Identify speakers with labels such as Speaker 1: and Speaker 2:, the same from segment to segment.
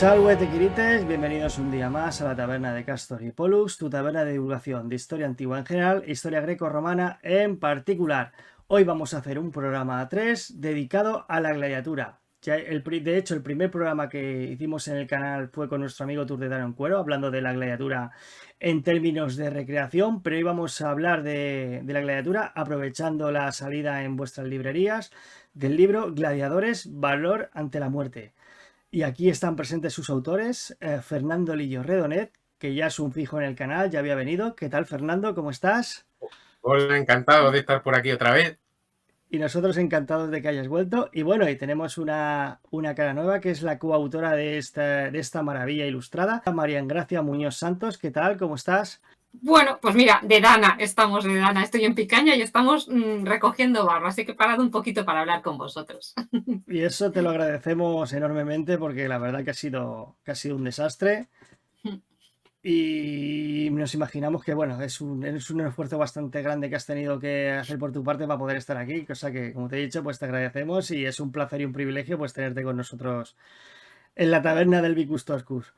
Speaker 1: Salve tequirites, bienvenidos un día más a la taberna de Castor y Pollux, tu taberna de divulgación de historia antigua en general e historia greco-romana en particular. Hoy vamos a hacer un programa a 3 dedicado a la gladiatura. De hecho, el primer programa que hicimos en el canal fue con nuestro amigo Turdetano en Cuero, hablando de la gladiatura en términos de recreación, pero hoy vamos a hablar de la gladiatura aprovechando la salida en vuestras librerías del libro Gladiadores, Valor ante la Muerte. Y aquí están presentes sus autores, Fernando Lillo Redonet, que ya es un fijo en el canal, ya había venido. ¿Qué tal, Fernando? ¿Cómo estás?
Speaker 2: Hola, encantado de estar por aquí otra vez.
Speaker 1: Y nosotros encantados de que hayas vuelto. Y bueno, y tenemos una cara nueva que es la coautora de esta maravilla ilustrada, María Engracia Muñoz Santos. ¿Qué tal? ¿Cómo estás?
Speaker 3: Bueno, pues mira, de Dana, estamos de Dana, estoy en Picaña y estamos recogiendo barro, así que he parado un poquito para hablar con vosotros.
Speaker 1: Y eso te lo agradecemos enormemente porque la verdad que ha sido un desastre. Y nos imaginamos que, bueno, es un esfuerzo bastante grande que has tenido que hacer por tu parte para poder estar aquí, cosa que, como te he dicho, pues te agradecemos y es un placer y un privilegio pues tenerte con nosotros en la taberna del Vicus Toscus.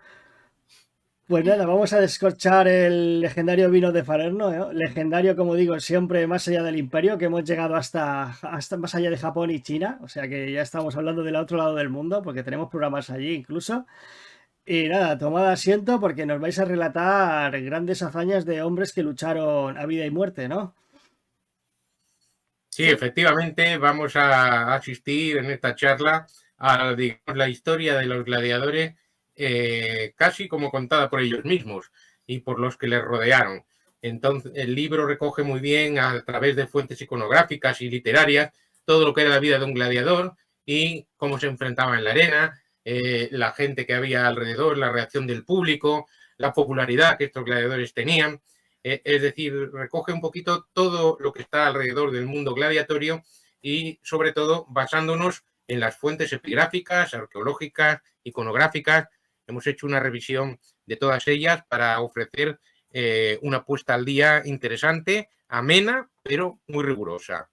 Speaker 1: Pues nada, vamos a descorchar el legendario vino de Falerno, ¿eh? Legendario, como digo, siempre más allá del imperio, que hemos llegado hasta más allá de Japón y China, o sea que ya estamos hablando del otro lado del mundo, porque tenemos programas allí incluso. Y nada, tomad asiento porque nos vais a relatar grandes hazañas de hombres que lucharon a vida y muerte, ¿no?
Speaker 2: Sí, efectivamente, vamos a asistir en esta charla a, digamos, la historia de los gladiadores, casi como contada por ellos mismos y por los que les rodearon. Entonces, el libro recoge muy bien, a través de fuentes iconográficas y literarias, todo lo que era la vida de un gladiador y cómo se enfrentaba en la arena, la gente que había alrededor, la reacción del público, la popularidad que estos gladiadores tenían. Es decir, recoge un poquito todo lo que está alrededor del mundo gladiatorio y, sobre todo, basándonos en las fuentes epigráficas, arqueológicas, iconográficas. Hemos hecho una revisión de todas ellas para ofrecer una puesta al día interesante, amena, pero muy rigurosa.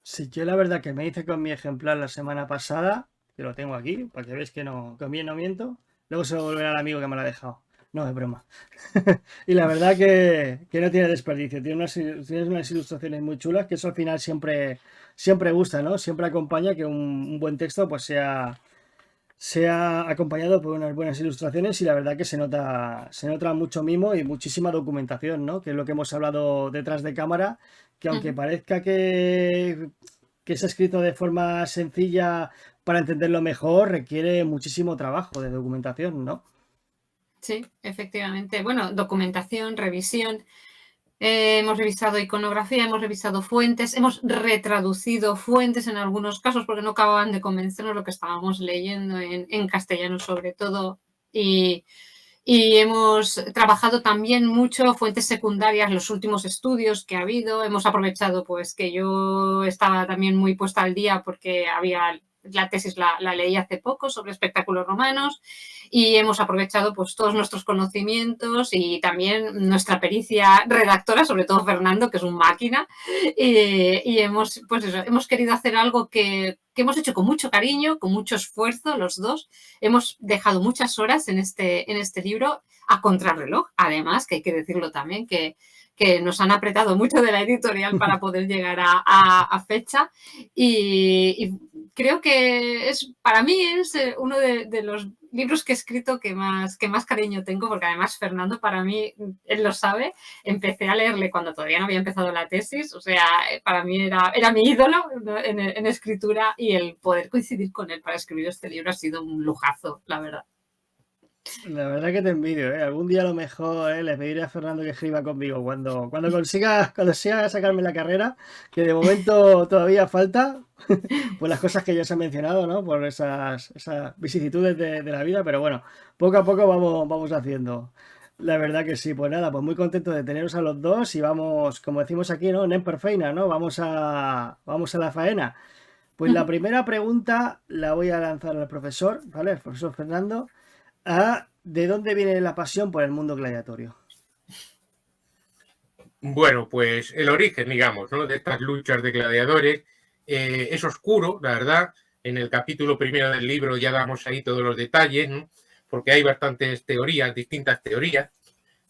Speaker 1: Sí, yo la verdad que me hice con mi ejemplar la semana pasada, que lo tengo aquí, para que veáis que no, que bien no miento. Luego se lo volverá al amigo que me lo ha dejado. No, es broma. Y la verdad que no tiene desperdicio. Tiene unas ilustraciones muy chulas, que eso al final siempre gusta, ¿no? Siempre acompaña que un buen texto pues sea acompañado por unas buenas ilustraciones y la verdad que se nota mucho mimo y muchísima documentación, ¿no? Que es lo que hemos hablado detrás de cámara, que aunque parezca que es escrito de forma sencilla para entenderlo mejor, requiere muchísimo trabajo de documentación, ¿no?
Speaker 3: Sí, efectivamente. Bueno, documentación, revisión. Hemos revisado iconografía, hemos revisado fuentes, hemos retraducido fuentes en algunos casos porque no acababan de convencernos lo que estábamos leyendo en castellano sobre todo. Y hemos trabajado también mucho fuentes secundarias, los últimos estudios que ha habido. Hemos aprovechado pues que yo estaba también muy puesta al día porque había la tesis la leí hace poco sobre espectáculos romanos y hemos aprovechado pues todos nuestros conocimientos y también nuestra pericia redactora, sobre todo Fernando, que es un máquina, y hemos, pues eso, hemos querido hacer algo que hemos hecho con mucho cariño, con mucho esfuerzo los dos. Hemos dejado muchas horas en este libro a contrarreloj, además, que hay que decirlo también, que nos han apretado mucho de la editorial para poder llegar a fecha y creo que para mí es uno de los libros que he escrito que más cariño tengo, porque además Fernando para mí, él lo sabe, empecé a leerle cuando todavía no había empezado la tesis, o sea, para mí era mi ídolo en escritura y el poder coincidir con él para escribir este libro ha sido un lujazo, la verdad.
Speaker 1: La verdad que te envidio, ¿eh? Algún día a lo mejor le pediré a Fernando que escriba conmigo cuando siga sacarme la carrera, que de momento todavía falta, pues las cosas que ya se han mencionado, ¿no? Por esas vicisitudes de la vida, pero bueno, poco a poco vamos haciendo. La verdad que sí, pues nada, pues muy contento de teneros a los dos y vamos, como decimos aquí, ¿no? Nen per feina, ¿no? Vamos a la faena. Pues la primera pregunta la voy a lanzar al profesor, ¿vale? El profesor Fernando. ¿De dónde viene la pasión por el mundo gladiatorio?
Speaker 2: Bueno, pues el origen, digamos, ¿no?, de estas luchas de gladiadores es oscuro, la verdad. en el capítulo primero del libro ya damos ahí todos los detalles, ¿no? Porque hay bastantes teorías, distintas teorías,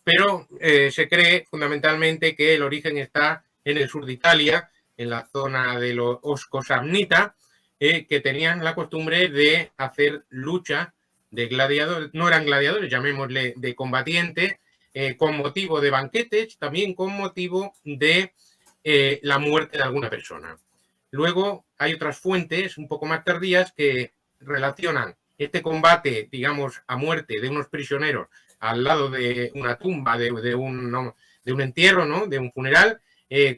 Speaker 2: pero se cree fundamentalmente que el origen está en el sur de Italia, en la zona de los Osco-Samnita, que tenían la costumbre de hacer lucha de gladiadores, no eran gladiadores, llamémosle de combatientes, con motivo de banquetes, también con motivo de la muerte de alguna persona. Luego hay otras fuentes un poco más tardías que relacionan este combate, digamos, a muerte de unos prisioneros al lado de una tumba, de un entierro, ¿no? De un funeral,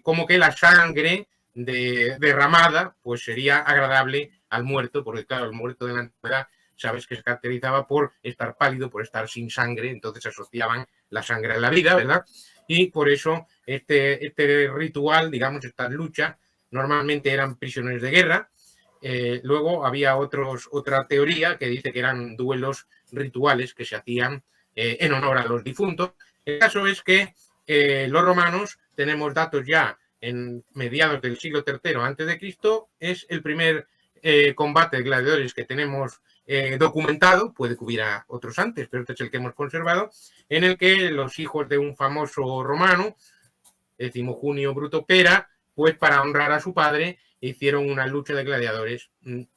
Speaker 2: como que la sangre derramada pues sería agradable al muerto, porque claro, el muerto de la antigüedad sabes que se caracterizaba por estar pálido, por estar sin sangre, entonces asociaban la sangre a la vida, ¿verdad? Y por eso este ritual, digamos, esta lucha, normalmente eran prisioneros de guerra. Luego había otra teoría que dice que eran duelos rituales que se hacían en honor a los difuntos. El caso es que los romanos, tenemos datos ya en mediados del siglo III a.C., es el primer combate de gladiadores que tenemos documentado, puede que hubiera otros antes, pero este es el que hemos conservado, en el que los hijos de un famoso romano, Décimo Junio Bruto Pera, pues para honrar a su padre, hicieron una lucha de gladiadores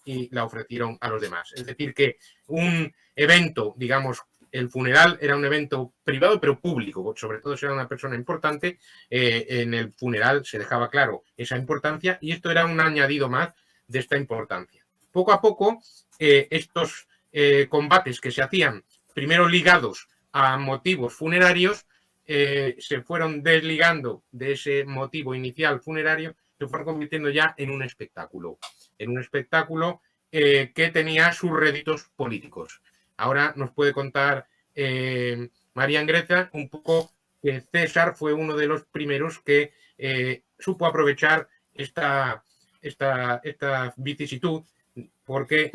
Speaker 2: y la ofrecieron a los demás. Es decir, que un evento, digamos, el funeral era un evento privado pero público, sobre todo si era una persona importante, en el funeral se dejaba claro esa importancia y esto era un añadido más de esta importancia. Poco a poco, estos combates que se hacían primero ligados a motivos funerarios, se fueron desligando de ese motivo inicial funerario, se fueron convirtiendo ya en un espectáculo que tenía sus réditos políticos. Ahora nos puede contar María Grecia un poco que César fue uno de los primeros que supo aprovechar esta vicisitud, porque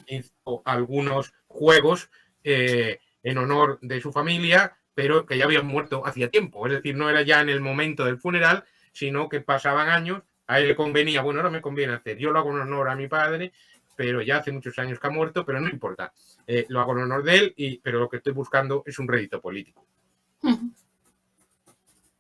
Speaker 2: hizo algunos juegos en honor de su familia, pero que ya habían muerto hacía tiempo. Es decir, no era ya en el momento del funeral, sino que pasaban años, a él le convenía, bueno, ahora me conviene hacer, yo lo hago en honor a mi padre, pero ya hace muchos años que ha muerto, pero no importa, lo hago en honor de él, pero lo que estoy buscando es un rédito político.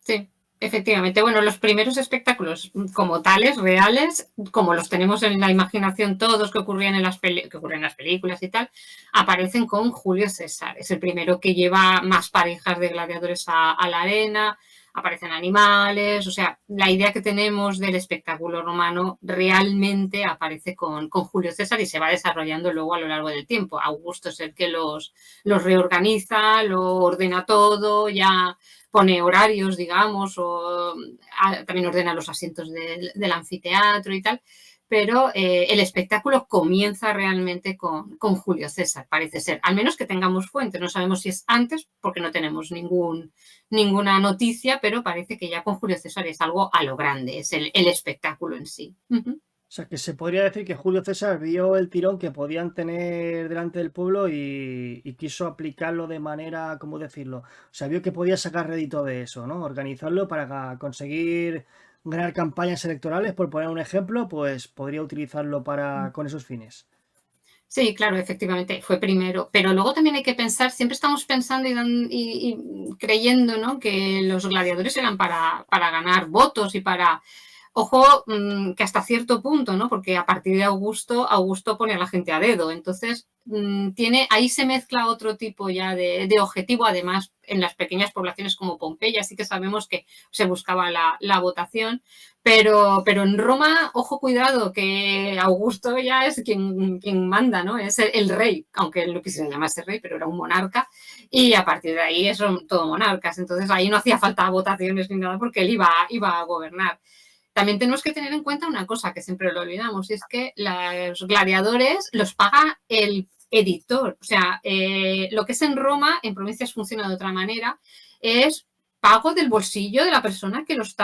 Speaker 3: Sí, efectivamente. Bueno, los primeros espectáculos como tales, reales, como los tenemos en la imaginación todos, que ocurren en las películas y tal, aparecen con Julio César. Es el primero que lleva más parejas de gladiadores a la arena, aparecen animales, o sea, la idea que tenemos del espectáculo romano realmente aparece con Julio César y se va desarrollando luego a lo largo del tiempo. Augusto es el que los reorganiza, lo ordena todo, ya pone horarios, digamos, o también ordena los asientos del anfiteatro y tal, pero el espectáculo comienza realmente con Julio César, parece ser, al menos que tengamos fuentes, no sabemos si es antes porque no tenemos ninguna noticia, pero parece que ya con Julio César es algo a lo grande, es el espectáculo en sí.
Speaker 1: O sea, que se podría decir que Julio César vio el tirón que podían tener delante del pueblo y quiso aplicarlo de manera, ¿cómo decirlo? O sea, vio que podía sacar rédito de eso, ¿no? Organizarlo para conseguir ganar campañas electorales, por poner un ejemplo, pues podría utilizarlo con esos fines.
Speaker 3: Sí, claro, efectivamente, fue primero. Pero luego también hay que pensar, siempre estamos pensando y creyendo, ¿no?, que los gladiadores eran para ganar votos y para... Ojo, que hasta cierto punto, ¿no? Porque a partir de Augusto pone a la gente a dedo. Entonces, ahí se mezcla otro tipo ya de objetivo. Además, en las pequeñas poblaciones como Pompeya sí que sabemos que se buscaba la votación. Pero en Roma, ojo, cuidado, que Augusto ya es quien manda, ¿no? Es el rey, aunque él no quisiera llamarse rey, pero era un monarca. Y a partir de ahí son todo monarcas. Entonces, ahí no hacía falta votaciones ni nada porque él iba a gobernar. También tenemos que tener en cuenta una cosa que siempre lo olvidamos, y es que los gladiadores los paga el editor. O sea, lo que es en Roma, en provincias funciona de otra manera, es pago del bolsillo de la persona que los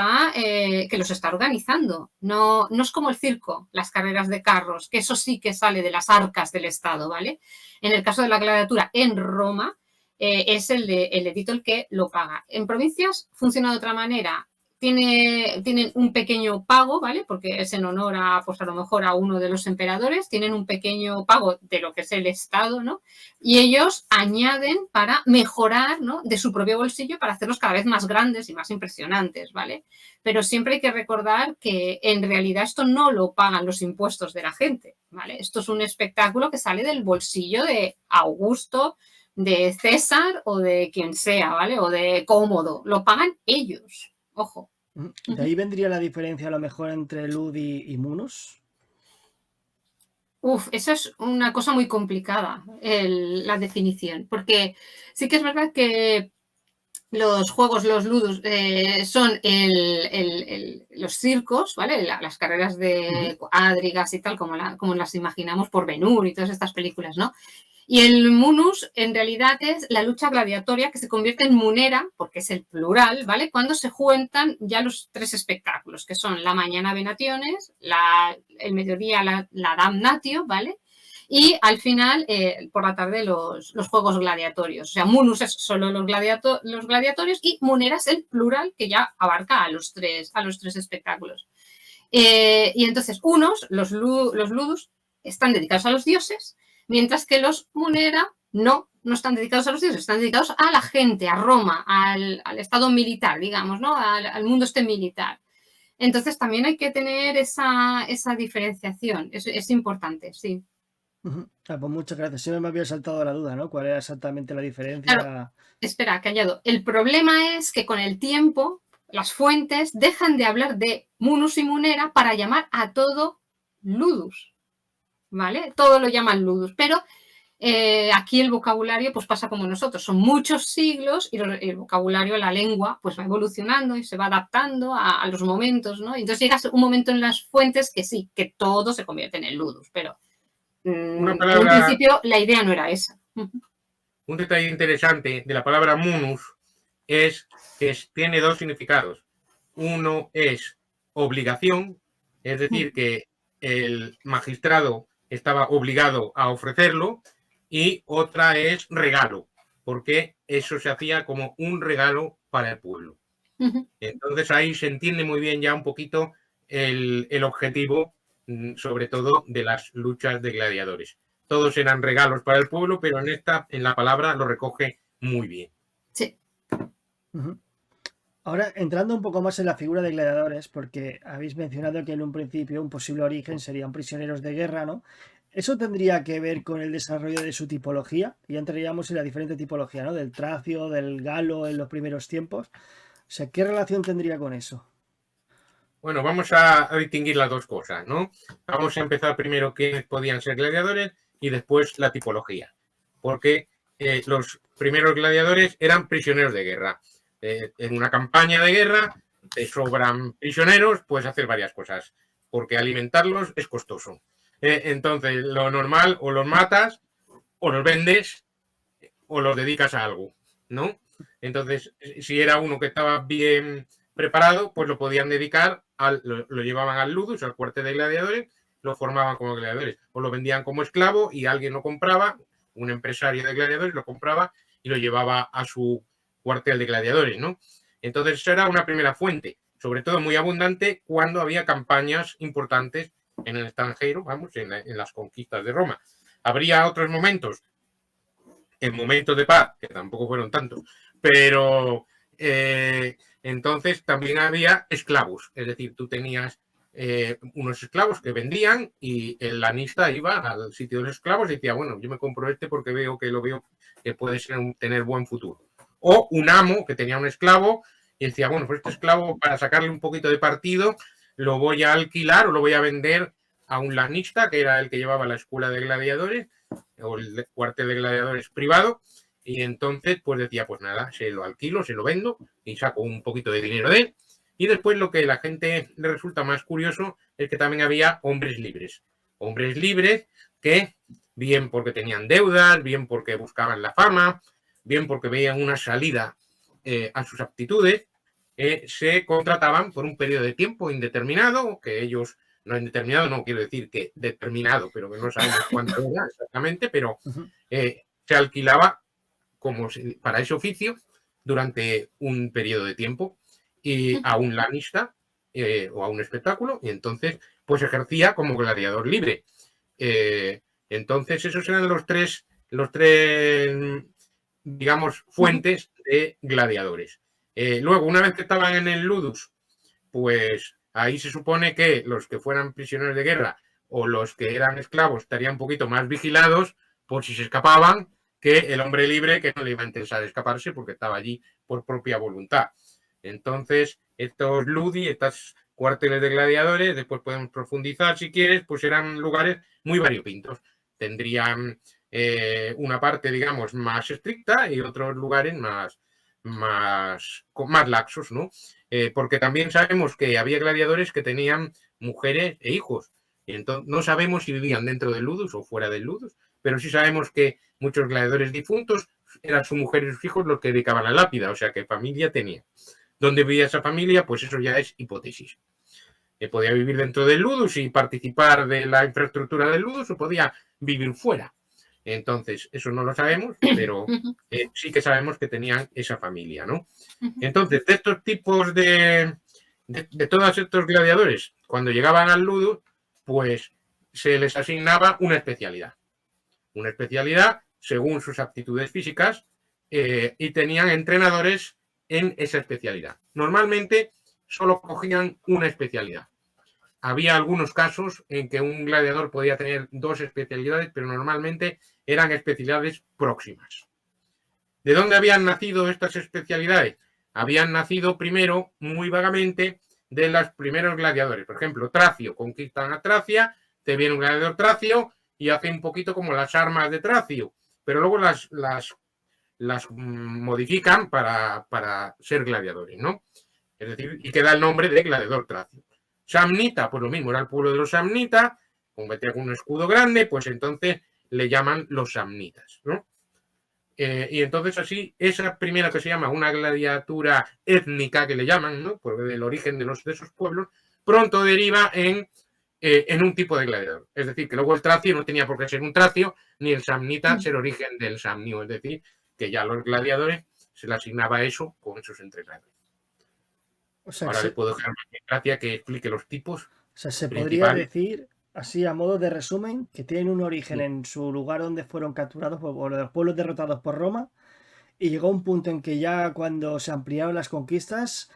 Speaker 3: está organizando. No es como el circo, las carreras de carros, que eso sí que sale de las arcas del Estado, ¿vale? En el caso de la gladiatura en Roma, es el editor el que lo paga. En provincias funciona de otra manera. tienen un pequeño pago, ¿vale? Porque es en honor a, pues a lo mejor a uno de los emperadores, tienen un pequeño pago de lo que es el Estado, ¿no? Y ellos añaden para mejorar, ¿no? De su propio bolsillo para hacerlos cada vez más grandes y más impresionantes, ¿vale? Pero siempre hay que recordar que en realidad esto no lo pagan los impuestos de la gente, ¿vale? Esto es un espectáculo que sale del bolsillo de Augusto, de César o de quien sea, ¿vale? O de Cómodo. Lo pagan ellos. Ojo.
Speaker 1: ¿De ahí vendría la diferencia a lo mejor entre Ludi y Munus?
Speaker 3: Eso es una cosa muy complicada, la definición, porque sí que es verdad que los juegos, los ludus, son los circos, ¿vale? Las carreras de cuadrigas y tal, como las imaginamos por Ben-Hur y todas estas películas, ¿no? Y el munus en realidad es la lucha gladiatoria que se convierte en munera, porque es el plural, ¿vale? Cuando se juntan ya los tres espectáculos, que son la mañana venationes, el mediodía la damnatio, ¿vale? Y al final, por la tarde, los juegos gladiatorios. O sea, munus es solo los gladiatorios y munera es el plural que ya abarca a los tres espectáculos. Y entonces, los ludus, están dedicados a los dioses, mientras que los munera no están dedicados a los dioses, están dedicados a la gente, a Roma, al estado militar, digamos, ¿no? Al mundo militar. Entonces también hay que tener esa diferenciación, es importante, sí.
Speaker 1: Pues muchas gracias. Siempre me había saltado la duda, ¿no? ¿Cuál era exactamente la diferencia?
Speaker 3: Claro, espera, que añado. El problema es que con el tiempo las fuentes dejan de hablar de munus y munera para llamar a todo ludus, ¿vale? Todo lo llaman ludus, pero aquí el vocabulario pues pasa como nosotros, son muchos siglos y el vocabulario, la lengua, pues va evolucionando y se va adaptando a los momentos, ¿no? Entonces llega un momento en las fuentes que sí, que todo se convierte en el ludus, pero en un principio la idea no era esa.
Speaker 2: Un detalle interesante de la palabra munus es que tiene dos significados. Uno es obligación, es decir, que el magistrado estaba obligado a ofrecerlo, y otra es regalo, porque eso se hacía como un regalo para el pueblo. Entonces ahí se entiende muy bien ya un poquito el objetivo, sobre todo de las luchas de gladiadores. Todos eran regalos para el pueblo, pero en la palabra lo recoge muy bien.
Speaker 3: Sí.
Speaker 1: Ahora, entrando un poco más en la figura de gladiadores, porque habéis mencionado que en un principio un posible origen serían prisioneros de guerra, ¿no? ¿Eso tendría que ver con el desarrollo de su tipología? Ya entraríamos en la diferente tipología, ¿no? Del tracio, del galo en los primeros tiempos. O sea, ¿qué relación tendría con eso?
Speaker 2: Bueno, vamos a distinguir las dos cosas, ¿no? Vamos a empezar primero quiénes podían ser gladiadores y después la tipología. Porque los primeros gladiadores eran prisioneros de guerra. En una campaña de guerra te sobran prisioneros, puedes hacer varias cosas, porque alimentarlos es costoso. Entonces, lo normal, o los matas, o los vendes, o los dedicas a algo, ¿no? Entonces, si era uno que estaba bien preparado, pues lo podían dedicar, lo llevaban al ludus, al cuartel de gladiadores, lo formaban como gladiadores, o lo vendían como esclavo y alguien lo compraba, un empresario de gladiadores lo compraba y lo llevaba a su cuartel de gladiadores, ¿no? Entonces, eso era una primera fuente, sobre todo muy abundante cuando había campañas importantes en el extranjero, vamos, en las conquistas de Roma. Habría otros momentos, en momentos de paz, que tampoco fueron tantos, pero entonces también había esclavos, es decir, tú tenías unos esclavos que vendían y el lanista iba al sitio de los esclavos y decía, bueno, yo me compro este porque veo que puede tener buen futuro. O un amo que tenía un esclavo y decía, bueno, pues este esclavo, para sacarle un poquito de partido, lo voy a alquilar o lo voy a vender a un lanista, que era el que llevaba la escuela de gladiadores o el cuartel de gladiadores privado, y entonces pues decía, pues nada, se lo alquilo, se lo vendo y saco un poquito de dinero de él. Y después lo que a la gente le resulta más curioso es que también había hombres libres que, bien porque tenían deudas, bien porque buscaban la fama, bien porque veían una salida a sus aptitudes, se contrataban por un periodo de tiempo indeterminado, que ellos, no indeterminado, no quiero decir que determinado, pero que no sabemos cuánto era exactamente, pero se alquilaba para ese oficio durante un periodo de tiempo. y a un lanista o a un espectáculo, y entonces pues ejercía como gladiador libre. Entonces esos eran los tres, digamos, fuentes de gladiadores. Luego, una vez que estaban en el ludus, pues ahí se supone que los que fueran prisioneros de guerra o los que eran esclavos estarían un poquito más vigilados por si se escapaban, que el hombre libre, que no le iba a interesar escaparse porque estaba allí por propia voluntad. Entonces, estos ludi, estas cuarteles de gladiadores, después podemos profundizar si quieres, pues eran lugares muy variopintos. Tendrían una parte, digamos, más estricta y otros lugares más laxos, ¿no? Porque también sabemos que había gladiadores que tenían mujeres e hijos. Y entonces no sabemos si vivían dentro del ludus o fuera del ludus, pero sí sabemos que muchos gladiadores difuntos eran su mujer y sus hijos los que dedicaban a la lápida, o sea que familia tenía. ¿Dónde vivía esa familia? Pues eso ya es hipótesis. Podía vivir dentro del ludus y participar de la infraestructura del ludus o podía vivir fuera. Entonces, eso no lo sabemos, pero sí que sabemos que tenían esa familia, ¿no? Entonces, de estos tipos de todos estos gladiadores, cuando llegaban al ludus, pues se les asignaba una especialidad. Una especialidad según sus aptitudes físicas y tenían entrenadores en esa especialidad. Normalmente solo cogían una especialidad. Había algunos casos en que un gladiador podía tener 2 especialidades, pero normalmente eran especialidades próximas. ¿De dónde habían nacido estas especialidades? Habían nacido primero, muy vagamente, de los primeros gladiadores. Por ejemplo, Tracio, conquistan a Tracia, te viene un gladiador tracio y hace un poquito como las armas de Tracio, pero luego las modifican para ser gladiadores, ¿no? Es decir, y queda el nombre de gladiador tracio. Samnita, pues lo mismo, era el pueblo de los samnitas, combatía con un escudo grande, pues entonces le llaman los samnitas, ¿no? Y entonces así, esa primera que se llama una gladiatura étnica, que le llaman, ¿no? Por el origen de esos pueblos, pronto deriva en un tipo de gladiador. Es decir, que luego el tracio no tenía por qué ser un tracio, ni el samnita ser origen del samnio. Es decir, que ya los gladiadores se le asignaba eso con esos entrenadores.
Speaker 1: O sea,
Speaker 2: ahora le puedo dejar a Gracia que explique los tipos.
Speaker 1: O sea, se podría decir, así a modo de resumen, que tienen un origen en su lugar donde fueron capturados por los pueblos derrotados por Roma, y llegó un punto en que ya cuando se ampliaron las conquistas,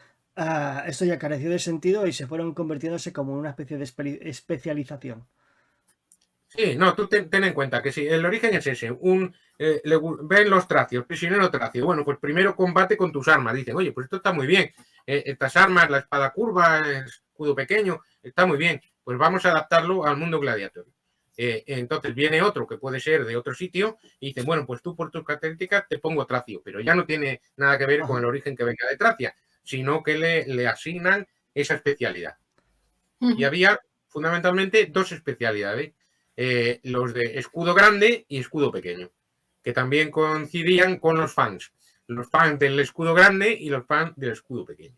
Speaker 1: esto ya careció de sentido y se fueron convirtiéndose como una especie de especialización.
Speaker 2: Sí, no, tú ten en cuenta que si el origen es ese, ven los tracios, prisionero tracio, bueno, pues primero combate con tus armas, dicen, oye, pues esto está muy bien, estas armas, la espada curva, el escudo pequeño, está muy bien, pues vamos a adaptarlo al mundo gladiatorio. Entonces viene otro que puede ser de otro sitio y dice, bueno, pues tú por tus características te pongo tracio, pero ya no tiene nada que ver con el origen que venga de Tracia, sino que le asignan esa especialidad. Y había fundamentalmente 2 especialidades. Los de escudo grande y escudo pequeño, que también coincidían con los fans del escudo grande y los fans del escudo pequeño.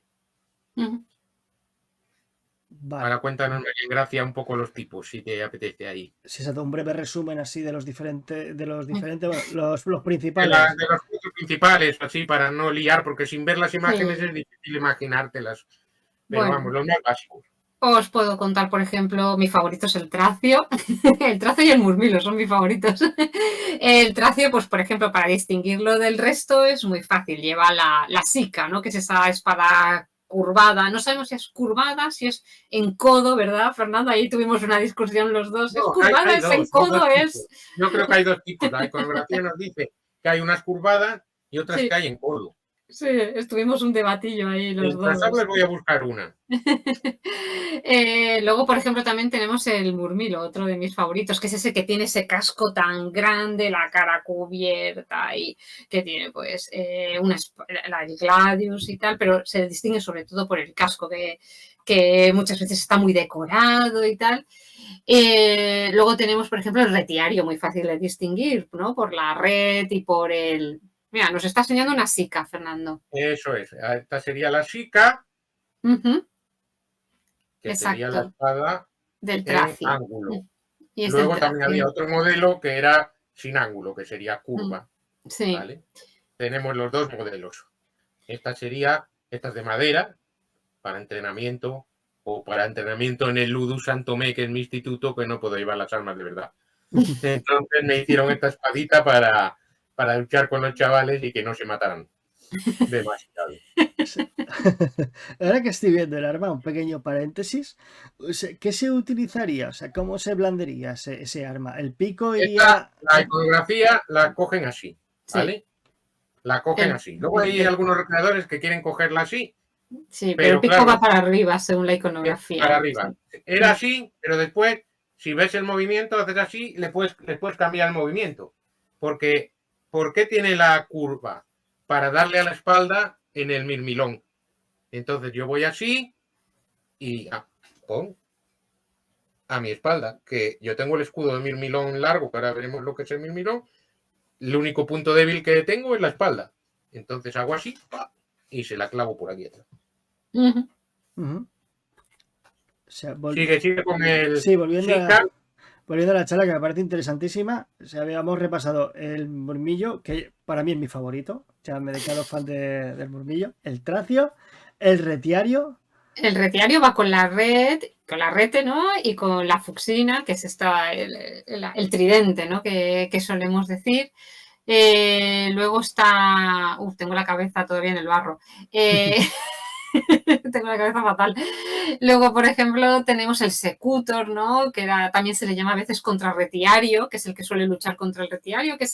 Speaker 2: Vale. Ahora cuéntanos, María Gracia, un poco los tipos, si te apetece ahí.
Speaker 1: Si se da un breve resumen así de los diferentes, bueno, los principales.
Speaker 2: De los puntos principales, así para no liar, porque sin ver las imágenes es difícil imaginártelas. Pero bueno, vamos, los más básicos.
Speaker 3: Os puedo contar, por ejemplo, mi favorito es el tracio. El tracio y el murmilo son mis favoritos. El tracio, pues, por ejemplo, para distinguirlo del resto es muy fácil. Lleva la sica, ¿no? Que es esa espada curvada. No sabemos si es curvada, si es en codo, ¿verdad, Fernando? Ahí tuvimos una discusión los dos.
Speaker 2: No,
Speaker 3: ¿Es curvada? ¿Es en codo?
Speaker 2: Yo creo que hay 2 tipos. La iconografía nos dice que hay unas curvadas y otras que hay en codo.
Speaker 3: Sí, estuvimos un debatillo ahí los dos.
Speaker 2: Les voy a buscar una.
Speaker 3: Luego, por ejemplo, también tenemos el murmilo, otro de mis favoritos, que es ese que tiene ese casco tan grande, la cara cubierta y que tiene pues la gladius y tal, pero se distingue sobre todo por el casco que muchas veces está muy decorado y tal. Luego tenemos, por ejemplo, el retiario, muy fácil de distinguir, ¿no? Por la red y por el... Mira, nos está enseñando una sica, Fernando.
Speaker 2: Eso es. Esta sería la sica. Que sería la espada
Speaker 3: del tracio.
Speaker 2: En ángulo. Y luego también había otro modelo que era sin ángulo, que sería curva.
Speaker 3: Sí.
Speaker 2: ¿Vale? Tenemos los 2 modelos. Esta es de madera, para entrenamiento o para entrenamiento en el Ludus Santomé, que es mi instituto, que no puedo llevar las armas de verdad. Entonces me hicieron esta espadita para luchar con los chavales y que no se mataran demasiado.
Speaker 1: Ahora que estoy viendo el arma, un pequeño paréntesis, o sea, ¿qué se utilizaría? O sea, ¿cómo se blandería ese arma? ¿El pico iría...?
Speaker 2: La iconografía la cogen así,
Speaker 3: Sí,
Speaker 2: ¿vale? La cogen
Speaker 3: el,
Speaker 2: así. Luego hay
Speaker 3: el-
Speaker 2: algunos recreadores que quieren cogerla así,
Speaker 3: sí, pero el
Speaker 2: pero
Speaker 3: pico va
Speaker 2: claro,
Speaker 3: para arriba según la iconografía,
Speaker 2: para
Speaker 3: ¿no?
Speaker 2: arriba.
Speaker 3: Sí.
Speaker 2: Era así, pero después, si ves el movimiento, haces así, le puedes cambiar el movimiento. Porque, ¿por qué tiene la curva? Para darle a la espalda en el mirmilón. Entonces yo voy así y pon a mi espalda, que yo tengo el escudo de mirmilón largo, que ahora veremos lo que es el mirmilón. El único punto débil que tengo es la espalda. Entonces hago así y se la clavo por aquí atrás.
Speaker 3: Ujú.
Speaker 1: Ujú. O sea,
Speaker 2: Sigue con el
Speaker 1: sí, volviendo
Speaker 2: Sika.
Speaker 1: a la charla que me parece interesantísima. O sea, habíamos repasado el murmillo, que para mí es mi favorito. Ya me declaro fan del murmillo. El tracio, el retiario.
Speaker 3: El retiario va con la red, con la rete, ¿no? Y con la fuxina, que es el tridente, ¿no? Que solemos decir. Luego está. Tengo la cabeza todavía en el barro. Tengo la cabeza fatal. Luego, por ejemplo, tenemos el secutor, ¿no? Que también se le llama a veces contrarretiario, que es el que suele luchar contra el retiario, que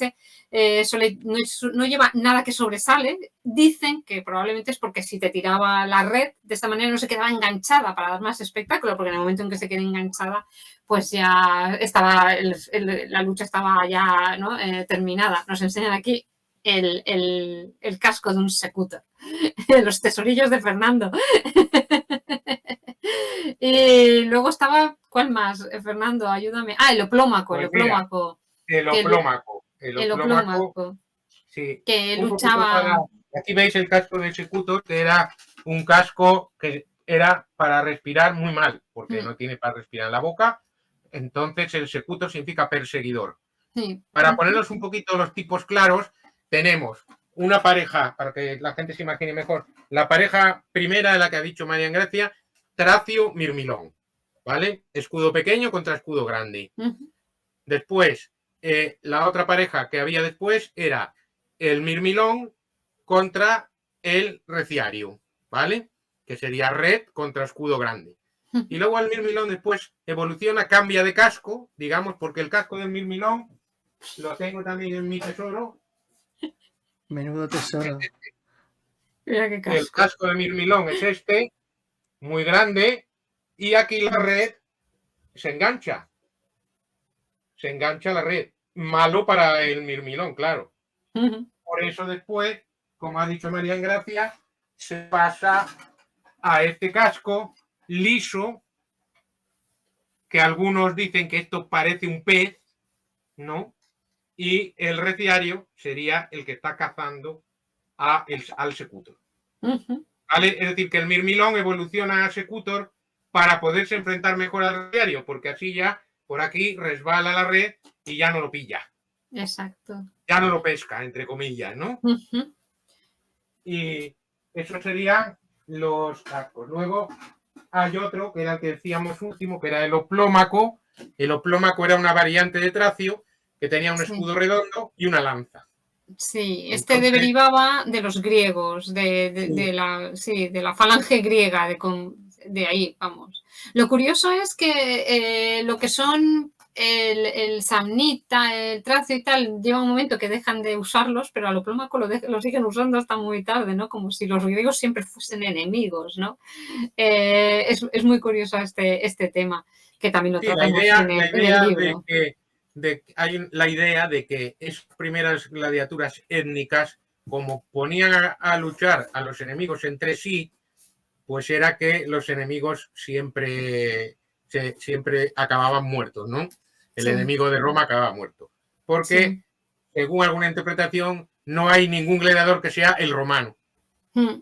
Speaker 3: no lleva nada que sobresale. Dicen que probablemente es porque si te tiraba la red, de esta manera no se quedaba enganchada para dar más espectáculo, porque en el momento en que se quede enganchada, pues ya estaba la lucha estaba ya, ¿no? Terminada. Nos enseñan aquí el casco de un secutor. Los tesorillos de Fernando. Y luego estaba, ¿cuál más? Fernando, ayúdame. El oplómaco,
Speaker 2: Pues mira, el oplómaco. El oplómaco, sí.
Speaker 3: que
Speaker 2: Un poquito para.
Speaker 3: luchaba.
Speaker 2: Aquí veis el casco de Executor, que era un casco que era para respirar muy mal, porque no tiene para respirar en la boca. Entonces el Executor significa perseguidor.
Speaker 3: Sí.
Speaker 2: Para ponernos un poquito los tipos claros, tenemos una pareja, para que la gente se imagine mejor, la pareja primera de la que ha dicho María Gracia, Tracio Mirmilón, ¿vale? Escudo pequeño contra escudo grande. Después, la otra pareja que había después era el Mirmilón contra el Reciario, ¿vale? Que sería red contra escudo grande. Y luego el Mirmilón después evoluciona, cambia de casco, digamos, porque el casco del Mirmilón lo tengo también en mi tesoro.
Speaker 1: Menudo tesoro.
Speaker 3: Mira qué casco.
Speaker 2: El casco de mirmilón es este, muy grande, y aquí la red se engancha. Se engancha la red. Malo para el mirmilón, claro. Por eso después, como ha dicho María Gracia, se pasa a este casco liso, que algunos dicen que esto parece un pez, ¿no? Y el reciario sería el que está cazando al secutor. ¿Vale? Es decir, que el mirmilón evoluciona a secutor para poderse enfrentar mejor al reciario, porque así ya por aquí resbala la red y ya no lo pilla.
Speaker 3: Exacto.
Speaker 2: Ya no lo pesca, entre comillas, ¿no? Y eso serían los cascos. Luego hay otro, que era el que decíamos último, que era el oplómaco. El oplómaco era una variante de Tracio que tenía un escudo redondo y una lanza.
Speaker 3: Sí, este derivaba de los griegos, de la falange griega, de ahí, vamos. Lo curioso es que lo que son el samnita, el tracio y tal, lleva un momento que dejan de usarlos, pero al oplómaco lo siguen usando hasta muy tarde, ¿no? Como si los griegos siempre fuesen enemigos, ¿no? Es muy curioso este tema, que también lo tratamos en el libro.
Speaker 2: Hay la idea de que esas primeras gladiaturas étnicas, como ponían a luchar a los enemigos entre sí, pues era que los enemigos siempre acababan muertos, ¿no? El enemigo de Roma acababa muerto. Porque, según alguna interpretación, no hay ningún gladiador que sea el romano.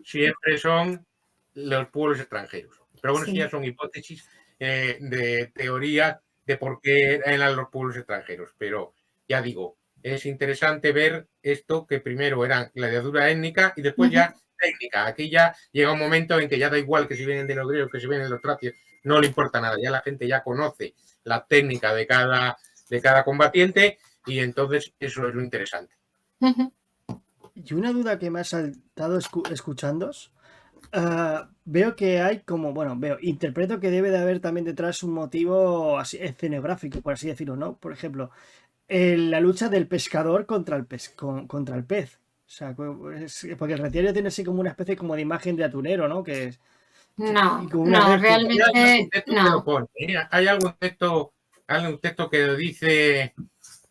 Speaker 2: Siempre son los pueblos extranjeros. Pero bueno, sí, ya son hipótesis de teoría de por qué eran los pueblos extranjeros. Pero ya digo, es interesante ver esto, que primero era gladiatura étnica y después ya técnica. Aquí ya llega un momento en que ya da igual que si vienen de los griegos, que si vienen de los tracios, no le importa nada. Ya la gente ya conoce la técnica de cada combatiente y entonces eso es lo interesante.
Speaker 1: Y una duda que me ha saltado escuchándoos, veo que hay como, bueno, interpreto que debe de haber también detrás un motivo así, escenográfico, por así decirlo, ¿no? Por ejemplo, la lucha del pescador contra el contra el pez. O sea, porque el retiario tiene así como una especie como de imagen de atunero, ¿no?
Speaker 3: No,
Speaker 1: y como una
Speaker 3: no,
Speaker 1: vértiga.
Speaker 3: realmente no.
Speaker 2: Hay algún texto que lo dice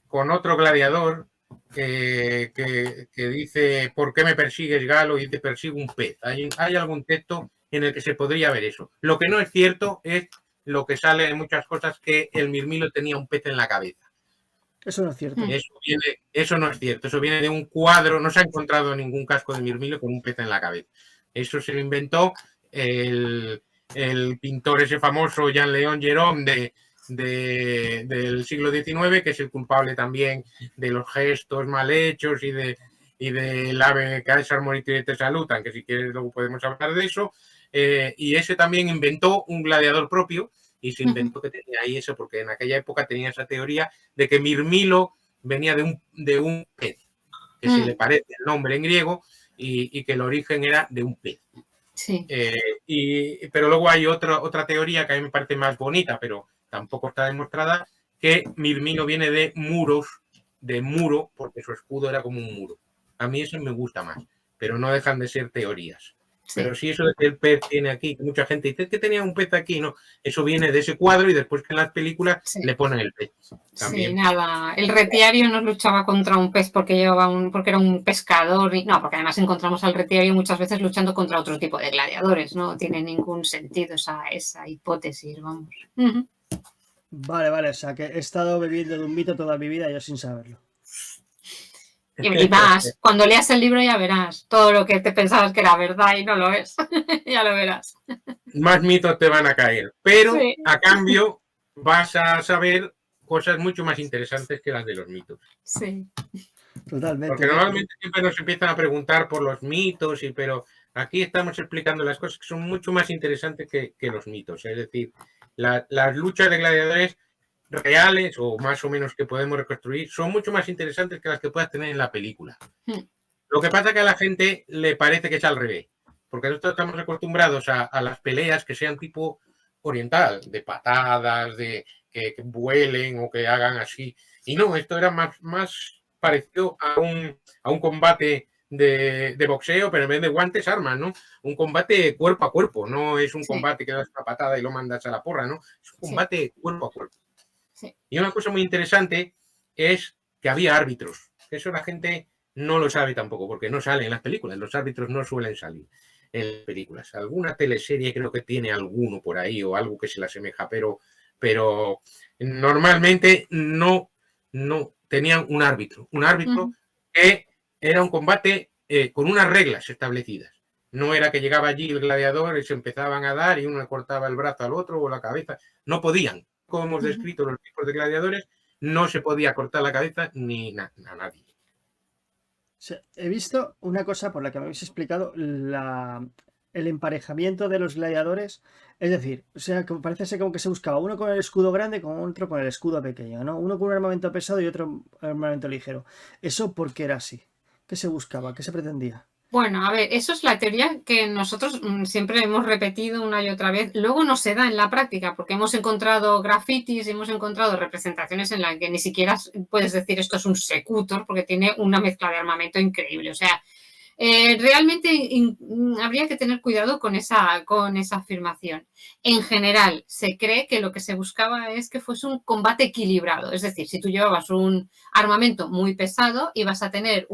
Speaker 2: con otro gladiador que dice ¿por qué me persigues, Galo? Y te persigue un pez. Hay algún texto en el que se podría ver eso. Lo que no es cierto es lo que sale en muchas cosas, que el Mirmilo tenía un pez en la cabeza.
Speaker 1: Eso no es cierto.
Speaker 2: Eso no es cierto. Eso viene de un cuadro. No se ha encontrado ningún casco de Mirmilo con un pez en la cabeza. Eso se lo inventó el pintor ese famoso Jean-Léon Gérôme del siglo XIX, que es el culpable también de los gestos mal hechos y del ave Caesar Morituri te salutan, que si quieres luego podemos hablar de eso. Y ese también inventó un gladiador propio y se inventó que tenía ahí eso, porque en aquella época tenía esa teoría de que Mirmilo venía de un pez, que se le parece el nombre en griego y que el origen era de un pez.
Speaker 3: Sí.
Speaker 2: Pero luego hay otra teoría que a mí me parece más bonita, pero tampoco está demostrada, que Mirmilo viene de muro, porque su escudo era como un muro. A mí eso me gusta más, pero no dejan de ser teorías. Sí. Pero sí, eso de que el pez tiene aquí, que mucha gente dice que tenía un pez aquí, no, eso viene de ese cuadro y después que en las películas le ponen el pez. También.
Speaker 3: Sí, nada, el retiario no luchaba contra un pez porque era un pescador, no, porque además encontramos al retiario muchas veces luchando contra otro tipo de gladiadores, no tiene ningún sentido esa hipótesis, vamos.
Speaker 1: Vale, o sea que he estado bebiendo de un mito toda mi vida yo sin saberlo.
Speaker 3: Y más, cuando leas el libro ya verás todo lo que te pensabas que era verdad y no lo es. Ya lo verás.
Speaker 2: Más mitos te van a caer, pero sí, a cambio vas a saber cosas mucho más interesantes que las de los mitos.
Speaker 3: Sí.
Speaker 1: Totalmente.
Speaker 2: Porque normalmente siempre nos empiezan a preguntar por los mitos, pero aquí estamos explicando las cosas que son mucho más interesantes que los mitos. Es decir, las luchas de gladiadores reales o más o menos que podemos reconstruir son mucho más interesantes que las que puedas tener en la película. Lo que pasa es que a la gente le parece que es al revés, porque nosotros estamos acostumbrados a las peleas que sean tipo oriental, de patadas, de que vuelen o que hagan así. Y no, esto era más parecido a un combate de boxeo, pero en vez de guantes, armas, ¿no? Un combate cuerpo a cuerpo, no es un combate que das una patada y lo mandas a la porra, ¿no? Es un combate cuerpo a cuerpo. Sí. Y una cosa muy interesante es que había árbitros. Eso la gente no lo sabe tampoco, porque no sale en las películas. Los árbitros no suelen salir en las películas. Alguna teleserie creo que tiene alguno por ahí o algo que se le asemeja, pero normalmente no tenían un árbitro. Un árbitro que era un combate con unas reglas establecidas. No era que llegaba allí el gladiador y se empezaban a dar y uno le cortaba el brazo al otro o la cabeza. No podían. Como hemos descrito los tipos de gladiadores, no se podía cortar la cabeza ni a nadie.
Speaker 1: O sea, he visto una cosa por la que me habéis explicado, el emparejamiento de los gladiadores. Es decir, o sea, parece ser como que se buscaba uno con el escudo grande con otro con el escudo pequeño, ¿no? Uno con un armamento pesado y otro armamento ligero. ¿Eso por qué era así? ¿Qué se buscaba? ¿Qué se pretendía?
Speaker 3: Bueno, a ver, eso es la teoría que nosotros siempre hemos repetido una y otra vez. Luego no se da en la práctica porque hemos encontrado grafitis, hemos encontrado representaciones en las que ni siquiera puedes decir esto es un secutor porque tiene una mezcla de armamento increíble. O sea, realmente habría que tener cuidado con esa afirmación. En general, se cree que lo que se buscaba es que fuese un combate equilibrado. Es decir, si tú llevabas un armamento muy pesado, ibas a tener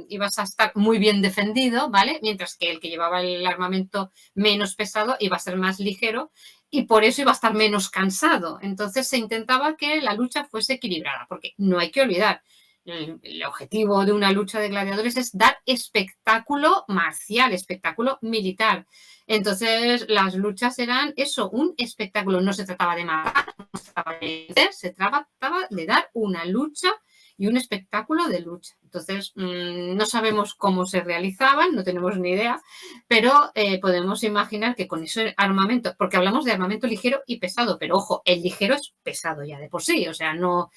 Speaker 3: ibas a estar muy bien defendido, ¿vale? Mientras que el que llevaba el armamento menos pesado iba a ser más ligero y por eso iba a estar menos cansado. Entonces se intentaba que la lucha fuese equilibrada, porque no hay que olvidar, el objetivo de una lucha de gladiadores es dar espectáculo marcial, espectáculo militar. Entonces, las luchas eran eso, un espectáculo. No se trataba de matar, no se trataba de vencer, se trataba de dar una lucha y un espectáculo de lucha. Entonces, no sabemos cómo se realizaban, no tenemos ni idea, pero podemos imaginar que con ese armamento, porque hablamos de armamento ligero y pesado, pero ojo, el ligero es pesado ya de por sí, o sea, no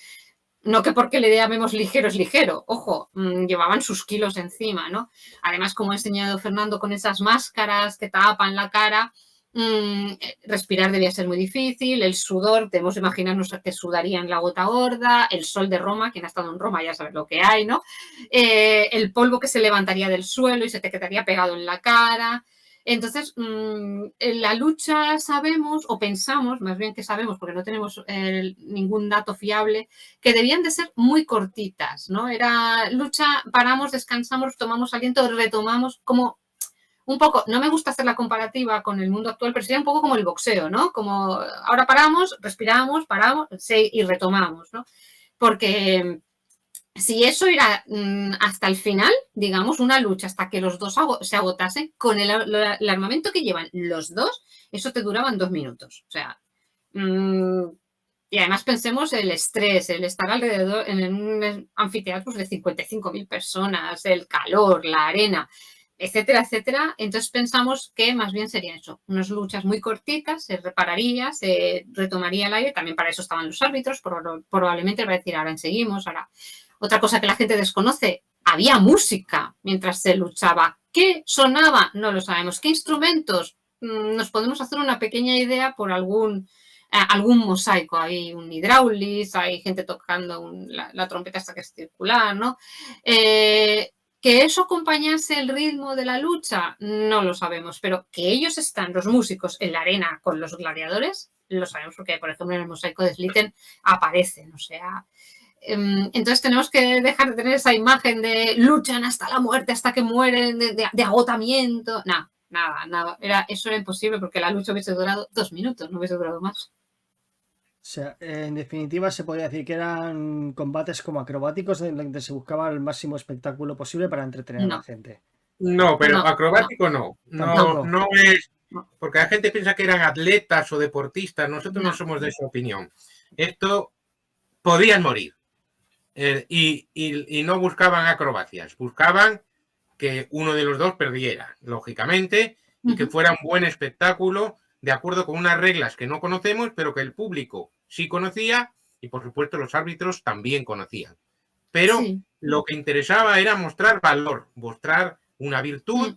Speaker 3: que porque le llamemos ligero es ligero, ojo, llevaban sus kilos encima, ¿no? Además, como ha enseñado Fernando con esas máscaras que tapan la cara, respirar debía ser muy difícil, el sudor, debemos imaginarnos que sudarían la gota gorda, el sol de Roma, quien ha estado en Roma ya sabe lo que hay, ¿no? El polvo que se levantaría del suelo y se te quedaría pegado en la cara. Entonces, en la lucha sabemos, o pensamos, más bien que sabemos, porque no tenemos ningún dato fiable, que debían de ser muy cortitas, ¿no? Era lucha, paramos, descansamos, tomamos aliento, retomamos, como un poco, no me gusta hacer la comparativa con el mundo actual, pero sería un poco como el boxeo, ¿no? Como ahora paramos, respiramos, paramos y retomamos, ¿no? Porque si eso era hasta el final, digamos, una lucha hasta que los dos se agotasen, con el armamento que llevan los dos, eso te duraban 2 minutos. O sea, y además pensemos el estrés, el estar alrededor en un anfiteatro de 55.000 personas, el calor, la arena, etcétera, etcétera. Entonces pensamos que más bien sería eso, unas luchas muy cortitas, se repararía, se retomaría el aire, también para eso estaban los árbitros, probablemente va a decir, ahora seguimos, ahora... Otra cosa que la gente desconoce, había música mientras se luchaba. ¿Qué sonaba? No lo sabemos. ¿Qué instrumentos? Nos podemos hacer una pequeña idea por algún mosaico. Hay un hidráulis, hay gente tocando la trompeta hasta que es circular, ¿no? Que eso acompañase el ritmo de la lucha, no lo sabemos, pero que ellos están, los músicos, en la arena con los gladiadores, lo sabemos porque, por ejemplo, en el mosaico de Sliten aparecen, o sea... Entonces tenemos que dejar de tener esa imagen de luchan hasta la muerte, hasta que mueren, de agotamiento. Nada. Eso era imposible porque la lucha hubiese durado 2 minutos, no hubiese durado más.
Speaker 1: O sea, en definitiva se podría decir que eran combates como acrobáticos donde se buscaba el máximo espectáculo posible para entretener a la gente.
Speaker 2: No, pero acrobático no. No es... Porque la gente piensa que eran atletas o deportistas. Nosotros no somos de esa opinión. Esto podían morir. Y no buscaban acrobacias, buscaban que uno de los dos perdiera, lógicamente, y que fuera un buen espectáculo, de acuerdo con unas reglas que no conocemos, pero que el público sí conocía, y por supuesto los árbitros también conocían. Pero lo que interesaba era mostrar valor, mostrar una virtud,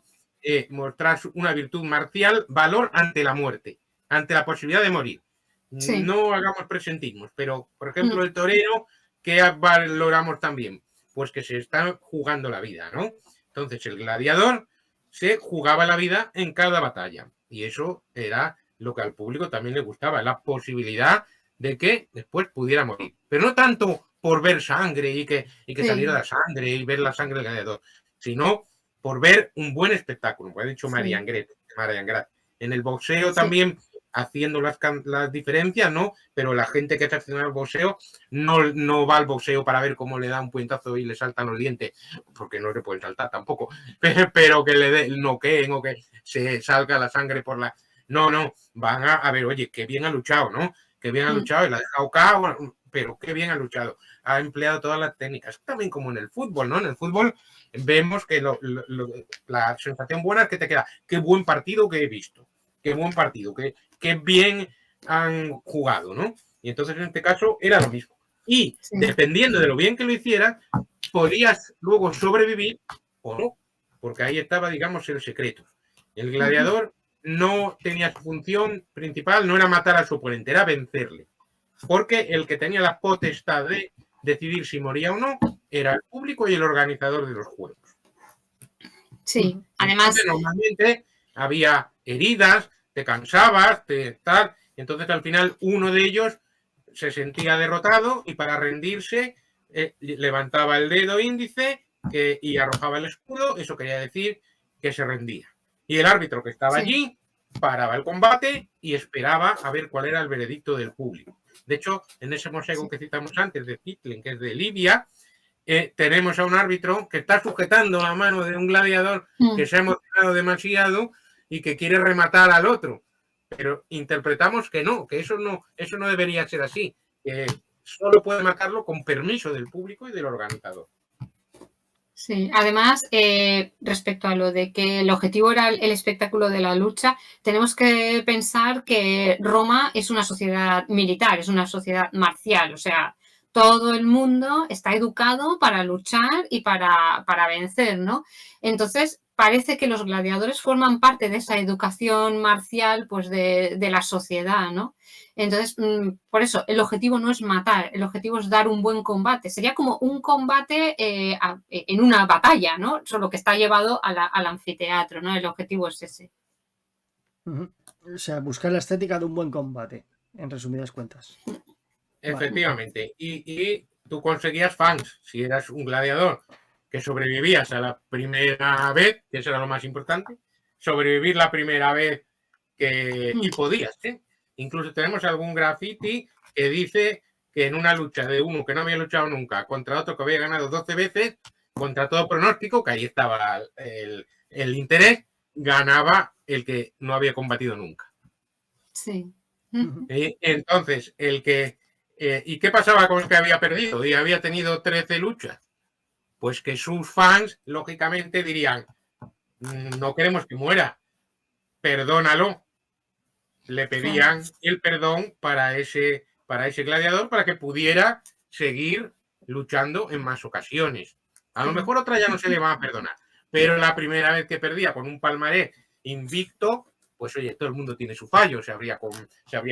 Speaker 2: mostrar una virtud marcial, valor ante la muerte, ante la posibilidad de morir. No hagamos presentismos, pero, por ejemplo, el torero, ¿qué valoramos también? Pues que se está jugando la vida, ¿no? Entonces, el gladiador se jugaba la vida en cada batalla. Y eso era lo que al público también le gustaba, la posibilidad de que después pudiera morir. Pero no tanto por ver sangre y que saliera la sangre y ver la sangre del gladiador, sino por ver un buen espectáculo, como ha dicho Marian Grat. En el boxeo también... haciendo las diferencias, ¿no? Pero la gente que está haciendo el boxeo no va al boxeo para ver cómo le da un puñetazo y le saltan los dientes, porque no se pueden saltar tampoco, pero que le noqueen o que se salga la sangre por la... No, van a ver, oye, qué bien ha luchado, ¿no? Qué bien ha luchado, y la ha dejado cao, pero qué bien ha luchado. Ha empleado todas las técnicas, también como en el fútbol, ¿no? En el fútbol vemos que la sensación buena es que te queda, qué buen partido que he visto. Qué buen partido, qué bien han jugado, ¿no? Y entonces en este caso era lo mismo. Y dependiendo de lo bien que lo hicieras, podías luego sobrevivir o no, porque ahí estaba, digamos, el secreto. El gladiador no tenía su función principal, no era matar a su oponente, era vencerle. Porque el que tenía la potestad de decidir si moría o no era el público y el organizador de los juegos.
Speaker 3: Sí, además...
Speaker 2: Entonces, normalmente había heridas, te cansabas, tal. Entonces al final uno de ellos se sentía derrotado y para rendirse levantaba el dedo índice y arrojaba el escudo. Eso quería decir que se rendía. Y el árbitro que estaba allí paraba el combate y esperaba a ver cuál era el veredicto del público. De hecho, en ese mosaico que citamos antes de Hitler, que es de Libia, tenemos a un árbitro que está sujetando la mano de un gladiador que se ha emocionado demasiado y que quiere rematar al otro. Pero interpretamos que no, que eso no debería ser así. solo puede matarlo con permiso del público y del organizador.
Speaker 3: Sí, además, respecto a lo de que el objetivo era el espectáculo de la lucha, tenemos que pensar que Roma es una sociedad militar, es una sociedad marcial, o sea, todo el mundo está educado para luchar y para vencer, ¿no? Entonces, parece que los gladiadores forman parte de esa educación marcial, pues, de la sociedad, ¿no? Entonces, por eso, el objetivo no es matar, el objetivo es dar un buen combate. Sería como un combate en una batalla, ¿no? Solo que está llevado al anfiteatro, ¿no? El objetivo es ese.
Speaker 1: O sea, buscar la estética de un buen combate, en resumidas cuentas.
Speaker 2: Efectivamente. Y tú conseguías fans si eras un gladiador que sobrevivías a la primera vez, que eso era lo más importante, sobrevivir la primera vez y podías, ¿eh? Incluso tenemos algún graffiti que dice que en una lucha de uno que no había luchado nunca contra otro que había ganado 12 veces, contra todo pronóstico, que ahí estaba el interés, ganaba el que no había combatido nunca.
Speaker 3: Sí.
Speaker 2: Entonces, ¿y qué pasaba con el que había perdido y había tenido 13 luchas? Pues que sus fans, lógicamente, dirían, no queremos que muera, perdónalo. Le pedían el perdón para ese gladiador para que pudiera seguir luchando en más ocasiones. A lo mejor otra ya no se le va a perdonar, pero la primera vez que perdía con un palmarés invicto, pues oye, todo el mundo tiene su fallo, se habría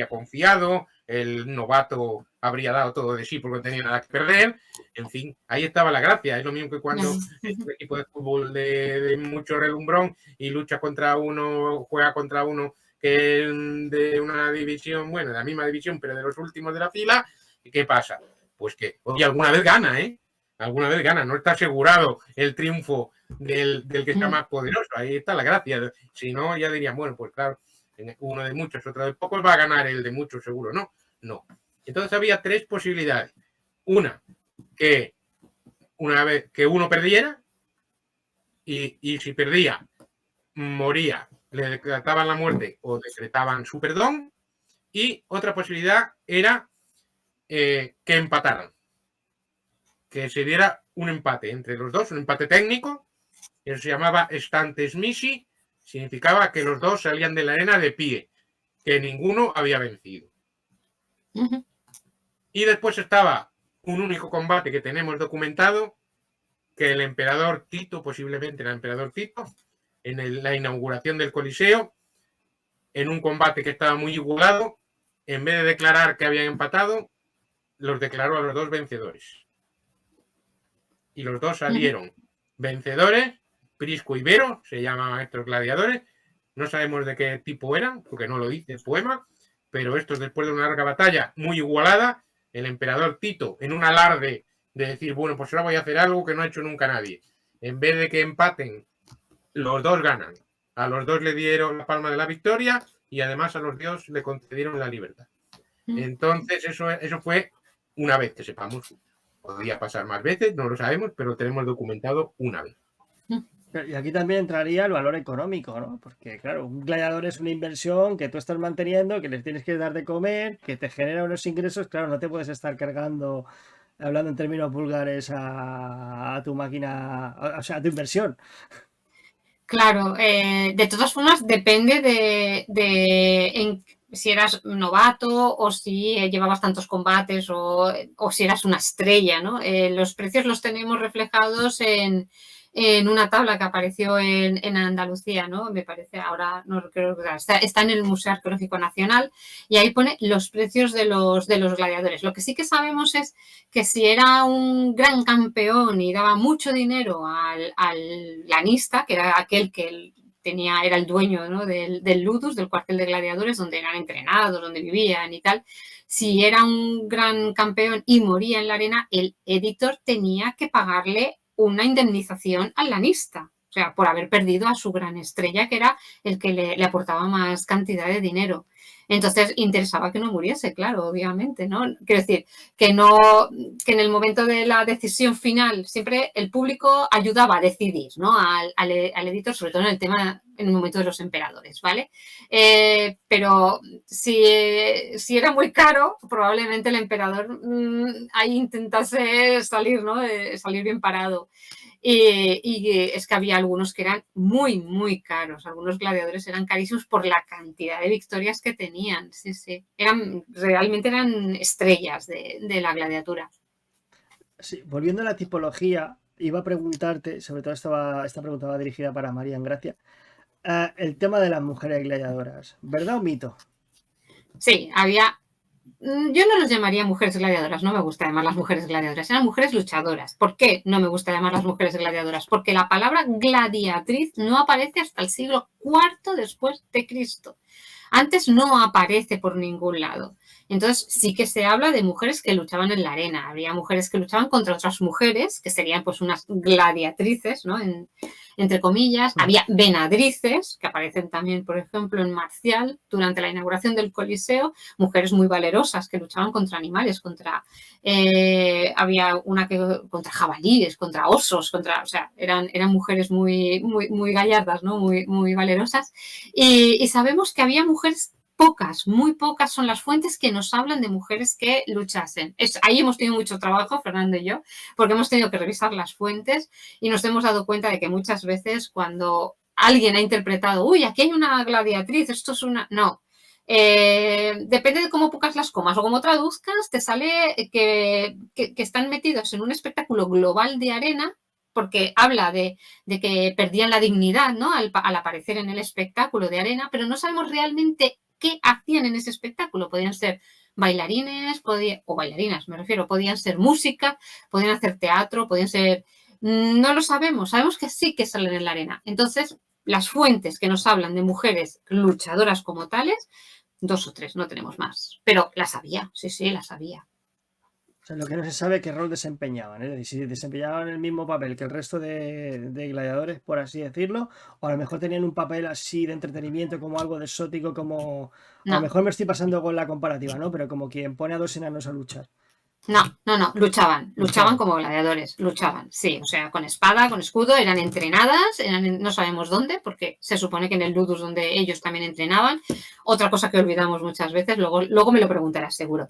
Speaker 2: confiado, el novato habría dado todo de sí porque no tenía nada que perder, en fin, ahí estaba la gracia. Es lo mismo que cuando es un equipo de fútbol de mucho relumbrón y lucha contra uno, juega contra uno que es de una división, bueno, de la misma división, pero de los últimos de la fila. ¿Y qué pasa? Pues que, oye, alguna vez gana, ¿eh? Alguna vez gana, no está asegurado el triunfo del que está más poderoso. Ahí está la gracia. Si no, ya dirían, bueno, pues claro, uno de muchos, otro de pocos, va a ganar el de muchos seguro. No, no. Entonces había tres posibilidades. Una, que una vez que uno perdiera y si perdía, moría, le decretaban la muerte o decretaban su perdón. Y otra posibilidad era que empataran, que se diera un empate entre los dos, un empate técnico. Eso se llamaba stantes misi, significaba que los dos salían de la arena de pie, que ninguno había vencido. Y después estaba un único combate que tenemos documentado, que el emperador Tito, posiblemente el emperador Tito, en la inauguración del Coliseo, en un combate que estaba muy igualado, en vez de declarar que habían empatado, los declaró a los dos vencedores. Y los dos salieron vencedores. Prisco y Vero se llamaban estos gladiadores. No sabemos de qué tipo eran, porque no lo dice el poema, pero estos, después de una larga batalla muy igualada, el emperador Tito, en un alarde de decir, bueno, pues ahora voy a hacer algo que no ha hecho nunca nadie. En vez de que empaten, los dos ganan. A los dos le dieron la palma de la victoria y además a los dos le concedieron la libertad. Entonces, eso fue una vez, que sepamos. Podría pasar más veces, no lo sabemos, pero lo tenemos documentado una vez.
Speaker 1: Y aquí también entraría el valor económico, ¿no? Porque, claro, un gladiador es una inversión que tú estás manteniendo, que les tienes que dar de comer, que te genera unos ingresos. Claro, no te puedes estar cargando, hablando en términos vulgares, a tu máquina, o sea, a tu inversión.
Speaker 3: Claro, de todas formas depende de si eras novato o si llevabas tantos combates o si eras una estrella, ¿no? Los precios los tenemos reflejados en una tabla que apareció en Andalucía, ¿no? Me parece, ahora no creo que está en el Museo Arqueológico Nacional y ahí pone los precios de los gladiadores. Lo que sí que sabemos es que si era un gran campeón y daba mucho dinero al lanista, que era aquel que era el dueño, ¿no? del ludus, del cuartel de gladiadores, donde eran entrenados, donde vivían y tal, si era un gran campeón y moría en la arena, el editor tenía que pagarle una indemnización al lanista, o sea, por haber perdido a su gran estrella, que era el que le aportaba más cantidad de dinero. Entonces, interesaba que no muriese, claro, obviamente, ¿no? Quiero decir, que en el momento de la decisión final siempre el público ayudaba a decidir, ¿no? Al editor, sobre todo en el tema el momento de los emperadores, ¿vale? Pero si era muy caro, probablemente el emperador ahí intentase salir, ¿no? Salir bien parado. Y es que había algunos que eran muy, muy caros. Algunos gladiadores eran carísimos por la cantidad de victorias que tenían. Sí, sí. Realmente eran estrellas de la gladiatura.
Speaker 1: Sí, volviendo a la tipología, iba a preguntarte, sobre todo esta pregunta va dirigida para María Gracia, el tema de las mujeres gladiadoras, ¿verdad o mito?
Speaker 3: Sí, había. Yo no los llamaría mujeres gladiadoras, no me gusta llamar las mujeres gladiadoras, eran mujeres luchadoras. ¿Por qué no me gusta llamar las mujeres gladiadoras? Porque la palabra gladiatriz no aparece hasta el siglo IV después de Cristo. Antes no aparece por ningún lado. Entonces sí que se habla de mujeres que luchaban en la arena. Habría mujeres que luchaban contra otras mujeres, que serían pues unas gladiatrices, ¿no? Entre comillas. Había venadrices, que aparecen también, por ejemplo, en Marcial, durante la inauguración del Coliseo, mujeres muy valerosas que luchaban contra animales, había una que contra jabalíes, contra osos, o sea, eran mujeres muy, muy, muy gallardas, ¿no? Muy, muy valerosas. Y sabemos que había mujeres pocas, muy pocas son las fuentes que nos hablan de mujeres que luchasen. Ahí hemos tenido mucho trabajo, Fernando y yo, porque hemos tenido que revisar las fuentes y nos hemos dado cuenta de que muchas veces cuando alguien ha interpretado, uy, aquí hay una gladiatriz, esto es una... No. Depende de cómo pongas las comas o cómo traduzcas, te sale que están metidos en un espectáculo global de arena, porque habla de que perdían la dignidad, ¿no? Al aparecer en el espectáculo de arena, pero no sabemos realmente qué hacían en ese espectáculo. Podían ser bailarines, o bailarinas, me refiero, podían ser música, podían hacer teatro, podían ser... No lo sabemos, sabemos que sí que salen en la arena. Entonces, las fuentes que nos hablan de mujeres luchadoras como tales, 2 o 3, no tenemos más. Pero las había, sí, sí, las había.
Speaker 1: O sea, lo que no se sabe es qué rol desempeñaban, ¿eh? Si desempeñaban el mismo papel que el resto de gladiadores, por así decirlo, o a lo mejor tenían un papel así de entretenimiento, como algo de exótico, como... A lo
Speaker 3: No.
Speaker 1: mejor me estoy pasando con la comparativa, ¿no? Pero como quien pone a dos enanos a luchar.
Speaker 3: No, luchaban como gladiadores, luchaban, sí, o sea, con espada, con escudo, eran entrenadas, no sabemos dónde, porque se supone que en el Ludus donde ellos también entrenaban, otra cosa que olvidamos muchas veces, luego me lo preguntarás seguro.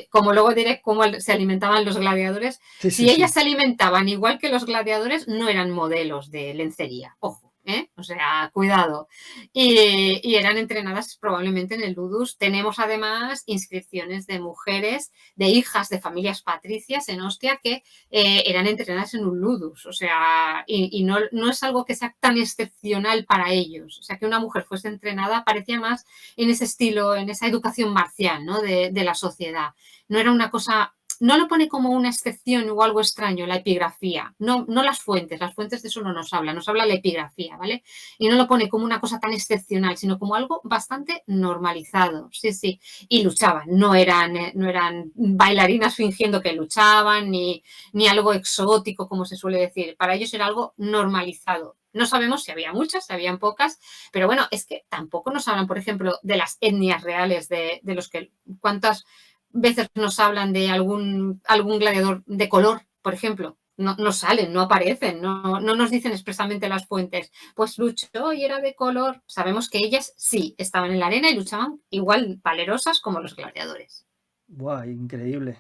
Speaker 3: Como luego diré cómo se alimentaban los gladiadores,
Speaker 1: Sí,
Speaker 3: si
Speaker 1: sí,
Speaker 3: ellas
Speaker 1: sí.
Speaker 3: se alimentaban igual que los gladiadores, no eran modelos de lencería, ojo. O sea, cuidado. Y eran entrenadas probablemente en el Ludus. Tenemos además inscripciones de mujeres, de hijas de familias patricias en Ostia que eran entrenadas en un Ludus. O sea, y no es algo que sea tan excepcional para ellos. O sea, que una mujer fuese entrenada parecía más en ese estilo, en esa educación marcial, ¿no? de la sociedad. No era una cosa... No lo pone como una excepción o algo extraño la epigrafía, no las fuentes de eso no nos habla la epigrafía, ¿vale? Y no lo pone como una cosa tan excepcional, sino como algo bastante normalizado, sí, sí. Y luchaban, no eran bailarinas fingiendo que luchaban, ni algo exótico, como se suele decir. Para ellos era algo normalizado. No sabemos si había muchas, si habían pocas, pero bueno, es que tampoco nos hablan, por ejemplo, de las etnias reales de los que... ¿Cuántas veces nos hablan de algún gladiador de color, por ejemplo? No salen, no aparecen, no nos dicen expresamente las fuentes. Pues luchó y era de color. Sabemos que ellas sí estaban en la arena y luchaban igual valerosas como los gladiadores.
Speaker 1: Buah, increíble.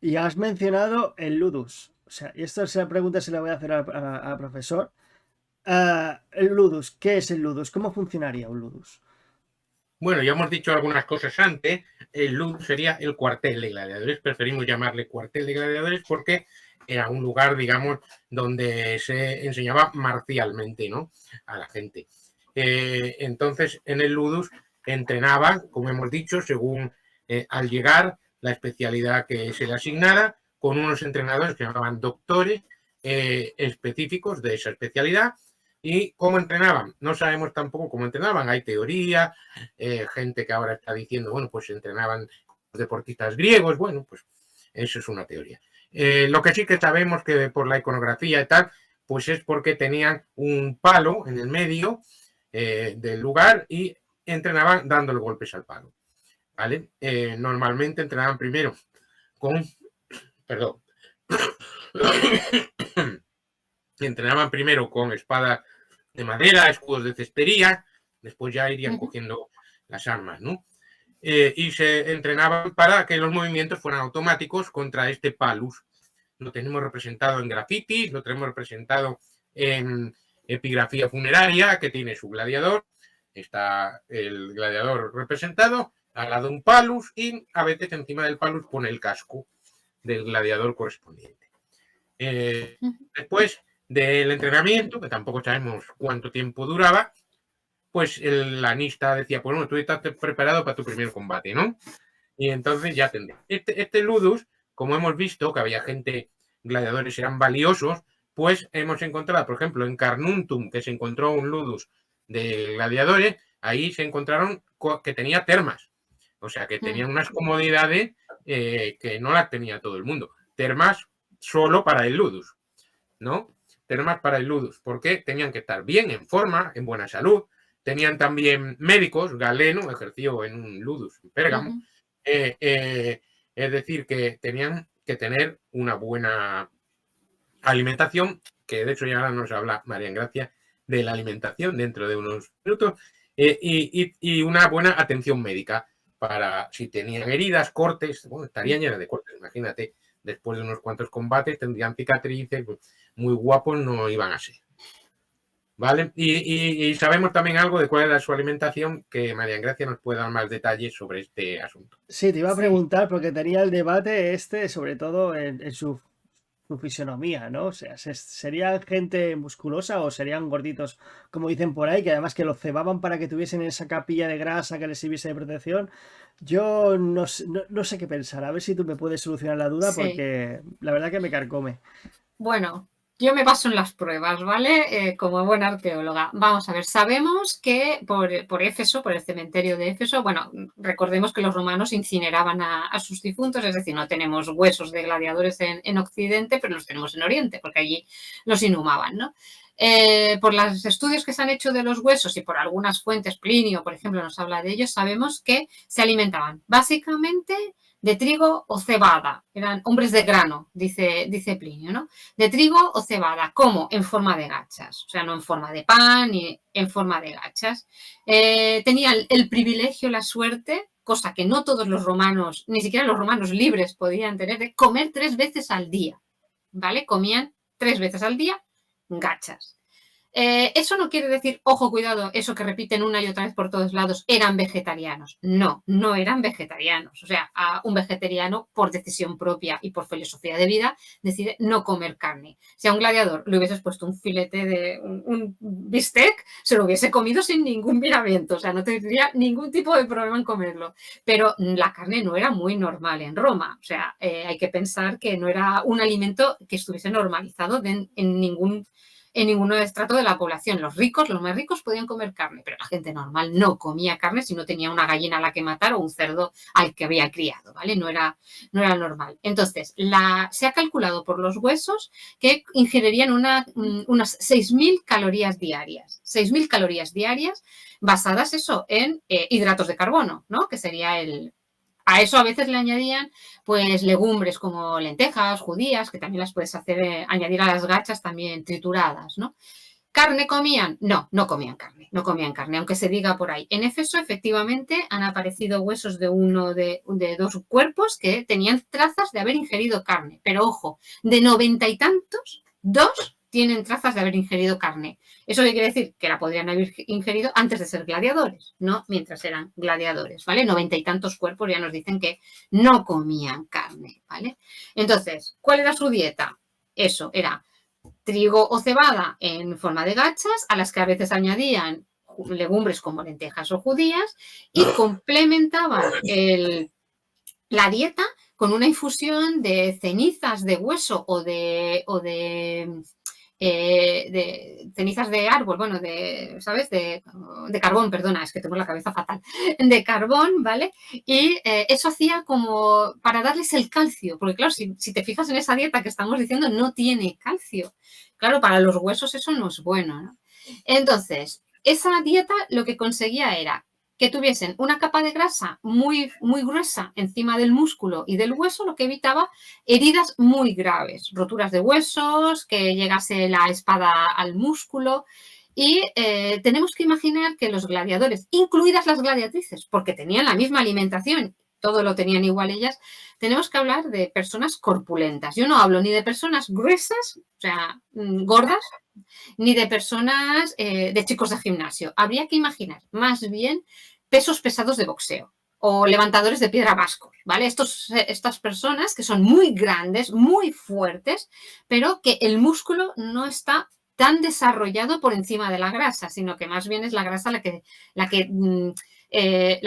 Speaker 1: Y has mencionado el Ludus. O sea, y esta pregunta se la voy a hacer al profesor. El Ludus, ¿qué es el Ludus? ¿Cómo funcionaría un Ludus?
Speaker 2: Bueno, ya hemos dicho algunas cosas antes. El Ludus sería el cuartel de gladiadores. Preferimos llamarle cuartel de gladiadores porque era un lugar, digamos, donde se enseñaba marcialmente, ¿no? A la gente. Entonces, en el Ludus entrenaban, como hemos dicho, según al llegar la especialidad que se le asignara, con unos entrenadores que se llamaban doctores específicos de esa especialidad. ¿Y cómo entrenaban? No sabemos tampoco cómo entrenaban. Hay teoría, gente que ahora está diciendo, bueno, pues entrenaban deportistas griegos. Bueno, pues eso es una teoría. Lo que sí que sabemos que por la iconografía y tal, pues es porque tenían un palo en el medio del lugar y entrenaban dándole golpes al palo. ¿Vale? Normalmente entrenaban primero con... Perdón. Entrenaban primero con espadas de madera, escudos de cestería, después ya irían cogiendo las armas, ¿no? Y se entrenaban para que los movimientos fueran automáticos contra este Palus. Lo tenemos representado en grafitis, lo tenemos representado en epigrafía funeraria, que tiene su gladiador. Está el gladiador representado, al lado un Palus, y a veces encima del Palus pone el casco del gladiador correspondiente. Después del entrenamiento, que tampoco sabemos cuánto tiempo duraba, pues el lanista decía, pues bueno, tú estás preparado para tu primer combate, ¿no? Y entonces ya tendré. Este ludus, como hemos visto, que había gente, gladiadores eran valiosos, pues hemos encontrado, por ejemplo, en Carnuntum, que se encontró un ludus de gladiadores, ahí se encontraron que tenía termas. O sea, que tenían unas comodidades que no las tenía todo el mundo. Termas solo para el ludus, ¿no? Termas para el ludus, porque tenían que estar bien, en forma, en buena salud. Tenían también médicos. Galeno ejerció en un ludus en Pérgamo. Es decir, que tenían que tener una buena alimentación, que de hecho ya ahora nos habla María Engracia de la alimentación dentro de unos minutos, y una buena atención médica para si tenían heridas, cortes, bueno, estarían llenas de cortes, imagínate, después de unos cuantos combates tendrían cicatrices, muy guapos no iban a ser. ¿Vale? Y sabemos también algo de cuál era su alimentación, que María Engracia nos puede dar más detalles sobre este asunto.
Speaker 1: Sí, te iba a preguntar, porque tenía el debate sobre todo en su fisonomía, ¿no? O sea, ¿serían gente musculosa o serían gorditos, como dicen por ahí, que además que los cebaban para que tuviesen esa capilla de grasa que les sirviese de protección? Yo no sé qué pensar, a ver si tú me puedes solucionar la duda, porque la verdad que me carcome.
Speaker 3: Bueno, yo me baso en las pruebas, ¿vale? Como buena arqueóloga. Vamos a ver, sabemos que por Éfeso, por el cementerio de Éfeso, bueno, recordemos que los romanos incineraban a sus difuntos, es decir, no tenemos huesos de gladiadores en Occidente, pero los tenemos en Oriente, porque allí los inhumaban, ¿no? Por los estudios que se han hecho de los huesos y por algunas fuentes, Plinio, por ejemplo, nos habla de ellos, sabemos que se alimentaban básicamente de trigo o cebada. Eran hombres de grano, dice Plinio, ¿no? De trigo o cebada, ¿cómo? En forma de gachas, o sea, no en forma de pan ni en forma de gachas. Tenían el privilegio, la suerte, cosa que no todos los romanos, ni siquiera los romanos libres podían tener, de comer 3 veces al día, ¿vale? Comían 3 veces al día gachas. Eso no quiere decir, ojo, cuidado, eso que repiten una y otra vez por todos lados, eran vegetarianos. No, no eran vegetarianos. O sea, un vegetariano, por decisión propia y por filosofía de vida, decide no comer carne. Si a un gladiador le hubieses puesto un filete de un bistec, se lo hubiese comido sin ningún miramiento. O sea, no tendría ningún tipo de problema en comerlo. Pero la carne no era muy normal en Roma. O sea, hay que pensar que no era un alimento que estuviese normalizado en ningún estrato de la población. Los ricos, los más ricos, podían comer carne, pero la gente normal no comía carne si no tenía una gallina a la que matar o un cerdo al que había criado, ¿vale? No era normal. Entonces, se ha calculado por los huesos que ingerirían unas 6.000 calorías diarias. 6.000 calorías diarias basadas en hidratos de carbono, ¿no? Que sería a eso a veces le añadían pues legumbres como lentejas, judías, que también las puedes hacer, añadir a las gachas también trituradas, ¿no? ¿Carne comían? No, no comían carne, aunque se diga por ahí. En Éfeso, efectivamente, han aparecido huesos de de 2 cuerpos que tenían trazas de haber ingerido carne. Pero ojo, de 90 y tantos, 2 tienen trazas de haber ingerido carne. ¿Eso qué quiere decir? Que la podrían haber ingerido antes de ser gladiadores, no mientras eran gladiadores, ¿vale? 90 y tantos cuerpos ya nos dicen que no comían carne, ¿vale? Entonces, ¿cuál era su dieta? Eso, era trigo o cebada en forma de gachas, a las que a veces añadían legumbres como lentejas o judías y complementaban la dieta con una infusión de cenizas de hueso o de cenizas de árbol, bueno, ¿sabes? De carbón, perdona, es que tengo la cabeza fatal, de carbón, ¿vale? Y eso hacía como para darles el calcio, porque claro, si te fijas en esa dieta que estamos diciendo, no tiene calcio. Claro, para los huesos eso no es bueno, ¿no? Entonces, esa dieta lo que conseguía era que tuviesen una capa de grasa muy, muy gruesa encima del músculo y del hueso, lo que evitaba heridas muy graves, roturas de huesos, que llegase la espada al músculo. Y tenemos que imaginar que los gladiadores, incluidas las gladiatrices, porque tenían la misma alimentación, todo lo tenían igual ellas, tenemos que hablar de personas corpulentas. Yo no hablo ni de personas gruesas, o sea, gordas, ni de personas, de chicos de gimnasio. Habría que imaginar más bien pesos pesados de boxeo o levantadores de piedra vascos, ¿vale? Estas personas que son muy grandes, muy fuertes, pero que el músculo no está tan desarrollado por encima de la grasa, sino que más bien es la grasa la que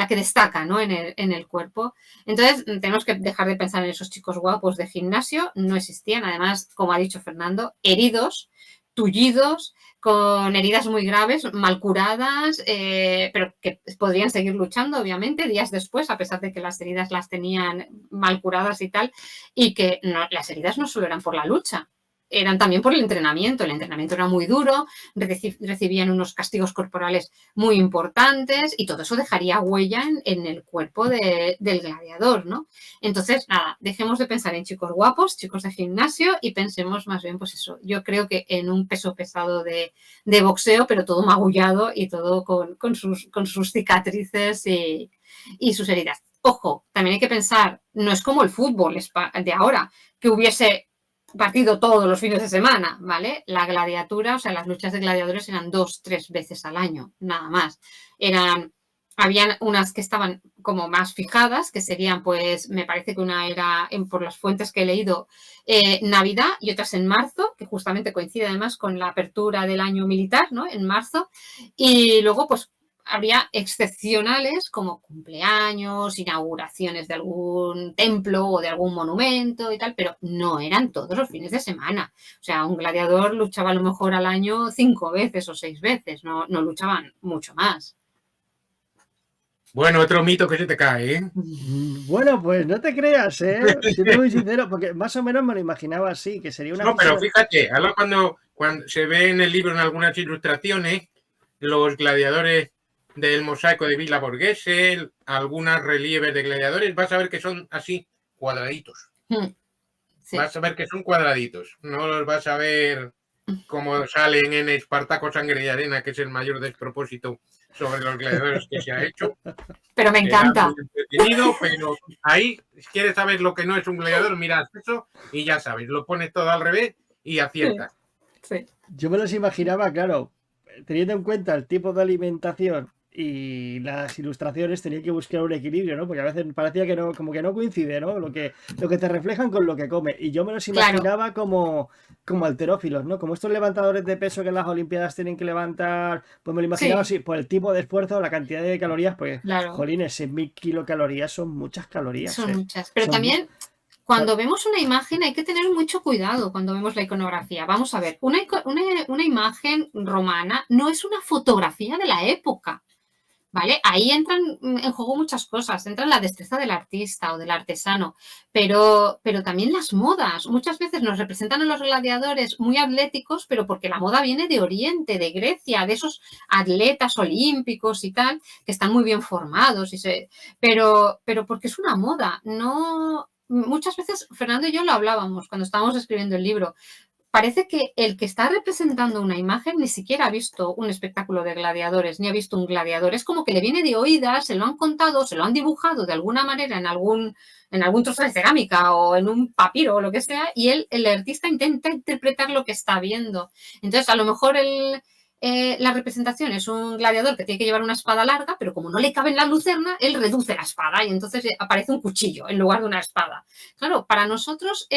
Speaker 3: destaca, ¿no? en el cuerpo. Entonces, tenemos que dejar de pensar en esos chicos guapos de gimnasio, no existían, además, como ha dicho Fernando, heridos, tullidos, con heridas muy graves, mal curadas, pero que podrían seguir luchando, obviamente, días después, a pesar de que las heridas las tenían mal curadas y tal, y que las heridas no solo eran por la lucha, eran también por el entrenamiento era muy duro, recibían unos castigos corporales muy importantes y todo eso dejaría huella en el cuerpo del gladiador, ¿no? Entonces, nada, dejemos de pensar en chicos guapos, chicos de gimnasio y pensemos más bien, pues eso, yo creo que en un peso pesado de boxeo, pero todo magullado y todo con sus cicatrices y sus heridas. Ojo, también hay que pensar, no es como el fútbol de ahora, que hubiese partido todos los fines de semana, ¿vale? La gladiatura, o sea, las luchas de gladiadores eran 2-3 veces al año, nada más. Habían unas que estaban como más fijadas, que serían, pues, me parece que una era, por las fuentes que he leído, Navidad y otras en marzo, que justamente coincide además con la apertura del año militar, ¿no? En marzo. Y luego, pues, habría excepcionales como cumpleaños, inauguraciones de algún templo o de algún monumento y tal, pero no eran todos los fines de semana. O sea, un gladiador luchaba a lo mejor al año 5 veces o 6 veces, no luchaban mucho más.
Speaker 2: Bueno, otro mito que se te cae, ¿eh?
Speaker 1: Bueno, pues no te creas, ¿eh? Siendo muy sincero, porque más o menos me lo imaginaba así, que sería una...
Speaker 2: No, pero fíjate, ahora cuando se ve en el libro en algunas ilustraciones, los gladiadores del mosaico de Villa Borghese, algunas relieves de gladiadores, vas a ver que son así, cuadraditos. Sí. Vas a ver que son cuadraditos, no los vas a ver como salen en Espartaco Sangre y Arena, que es el mayor despropósito sobre los gladiadores que se ha hecho.
Speaker 3: Pero me encanta.
Speaker 2: Pero ahí, si quieres saber lo que no es un gladiador, miras eso y ya sabes, lo pones todo al revés y aciertas.
Speaker 3: Sí.
Speaker 1: Yo me los imaginaba, claro, teniendo en cuenta el tipo de alimentación y las ilustraciones, tenía que buscar un equilibrio, ¿no? Porque a veces parecía que no, como que no coincide, ¿no? Lo que te reflejan con lo que come. Y yo me los imaginaba como halterófilos, ¿no? Como estos levantadores de peso que en las Olimpiadas tienen que levantar, pues me lo imaginaba así, por el tipo de esfuerzo, la cantidad de calorías, pues, jolines, 6.000 kilocalorías son muchas calorías.
Speaker 3: Son muchas, pero también... Cuando vemos una imagen hay que tener mucho cuidado cuando vemos la iconografía. Vamos a ver, una imagen romana no es una fotografía de la época, ¿vale? Ahí entran en juego muchas cosas, entra la destreza del artista o del artesano, pero también las modas. Muchas veces nos representan a los gladiadores muy atléticos, pero porque la moda viene de Oriente, de Grecia, de esos atletas olímpicos y tal, que están muy bien formados, pero porque es una moda, no... Muchas veces Fernando y yo lo hablábamos cuando estábamos escribiendo el libro. Parece que el que está representando una imagen ni siquiera ha visto un espectáculo de gladiadores, ni ha visto un gladiador. Es como que le viene de oídas, se lo han contado, se lo han dibujado de alguna manera en algún trozo de cerámica o en un papiro o lo que sea, y el artista intenta interpretar lo que está viendo. Entonces, a lo mejor la representación es un gladiador que tiene que llevar una espada larga, pero como no le cabe en la lucerna, él reduce la espada y entonces aparece un cuchillo en lugar de una espada. Claro, para nosotros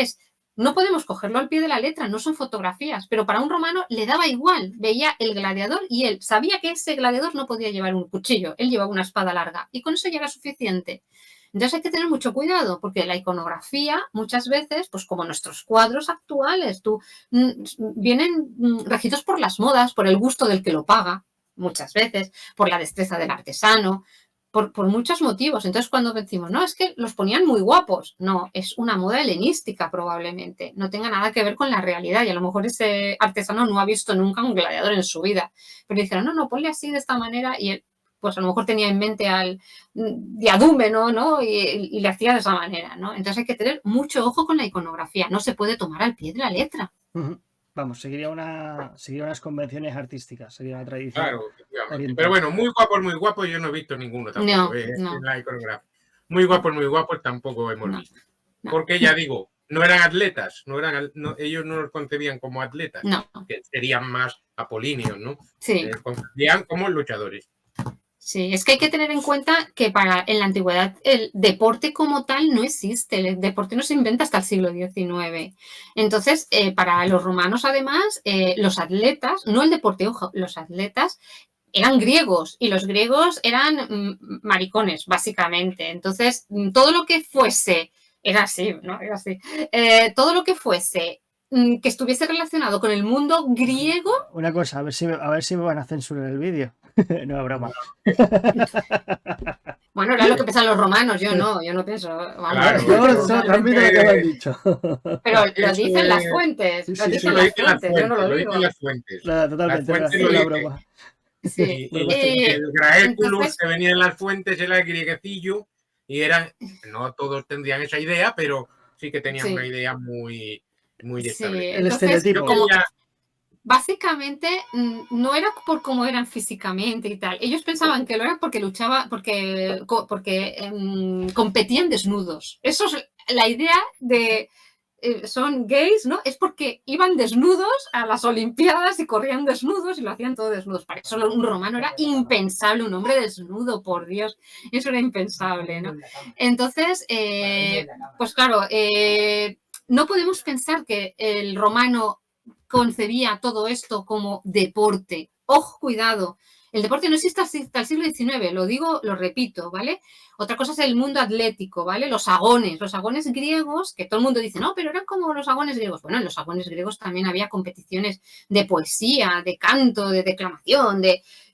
Speaker 3: no podemos cogerlo al pie de la letra, no son fotografías, pero para un romano le daba igual, veía el gladiador y él sabía que ese gladiador no podía llevar un cuchillo, él llevaba una espada larga y con eso ya era suficiente. Entonces hay que tener mucho cuidado porque la iconografía muchas veces, pues como nuestros cuadros actuales, vienen regidos por las modas, por el gusto del que lo paga, muchas veces, por la destreza del artesano, por muchos motivos. Entonces cuando decimos, no, es que los ponían muy guapos, no, es una moda helenística probablemente, no tenga nada que ver con la realidad y a lo mejor ese artesano no ha visto nunca un gladiador en su vida, pero dijeron, no, ponle así de esta manera y él pues a lo mejor tenía en mente al diadúmeno, ¿no? Y le hacía de esa manera, ¿no? Entonces hay que tener mucho ojo con la iconografía, no se puede tomar al pie de la letra.
Speaker 1: vamos, seguiría unas convenciones artísticas, sería una tradición
Speaker 2: Claro, efectivamente.
Speaker 1: oriental.
Speaker 2: Pero bueno, muy guapos, yo no he visto ninguno tampoco
Speaker 3: No,
Speaker 2: en
Speaker 3: no.
Speaker 2: la iconografía. Muy guapos tampoco hemos
Speaker 3: No,
Speaker 2: visto.
Speaker 3: no.
Speaker 2: Porque ya digo, no eran atletas, ellos no los concebían como atletas,
Speaker 3: No,
Speaker 2: que serían más apolíneos, ¿no?
Speaker 3: sí.
Speaker 2: Concebían como luchadores.
Speaker 3: Sí, es que hay que tener en cuenta que en la antigüedad el deporte como tal no existe, el deporte no se inventa hasta el siglo XIX. Entonces, para los romanos, además, los atletas, no el deporte, ojo, los atletas eran griegos y los griegos eran maricones, básicamente. Entonces, todo lo que fuese, era así, ¿no? Era así. Todo lo que fuese que estuviese relacionado con el mundo griego.
Speaker 1: Una cosa, a ver si me van a censurar el vídeo. No, broma.
Speaker 3: Bueno, era lo que pensaban los romanos, yo no pienso.
Speaker 2: Claro,
Speaker 1: Yo también lo que me han dicho.
Speaker 3: Pero lo dicen las fuentes.
Speaker 1: Sí,
Speaker 3: Lo
Speaker 1: sí,
Speaker 3: dicen
Speaker 2: lo
Speaker 3: las
Speaker 2: dicen las
Speaker 3: fuentes, yo no lo
Speaker 2: fuentes,
Speaker 3: digo.
Speaker 2: las fuentes.
Speaker 1: Nada, totalmente,
Speaker 2: Las fuentes
Speaker 1: era
Speaker 2: lo
Speaker 1: una
Speaker 2: dicen.
Speaker 1: broma.
Speaker 3: Sí.
Speaker 2: El Graeculus
Speaker 3: Entonces,
Speaker 2: que venía en las fuentes era el grieguecillo y no todos tendrían esa idea, pero sí que tenían
Speaker 3: Sí.
Speaker 2: una idea muy
Speaker 3: sí,
Speaker 2: establecida.
Speaker 1: El
Speaker 3: entonces,
Speaker 1: estereotipo.
Speaker 3: como básicamente no era por cómo eran físicamente y tal. Ellos pensaban que lo era porque competían desnudos. Eso es la idea de son gays, ¿no? Es porque iban desnudos a las Olimpiadas y corrían desnudos y lo hacían todo desnudos. Para eso un romano era impensable, un hombre desnudo, por Dios, eso era impensable, ¿no? Entonces, pues claro, no podemos pensar que el romano concebía todo esto como deporte. ¡Ojo, cuidado! El deporte no existe hasta el siglo XIX, lo repito, ¿vale? Otra cosa es el mundo atlético, ¿vale? Los agones griegos, que todo el mundo dice, no, pero eran como los agones griegos. Bueno, en los agones griegos también había competiciones de poesía, de canto, de declamación,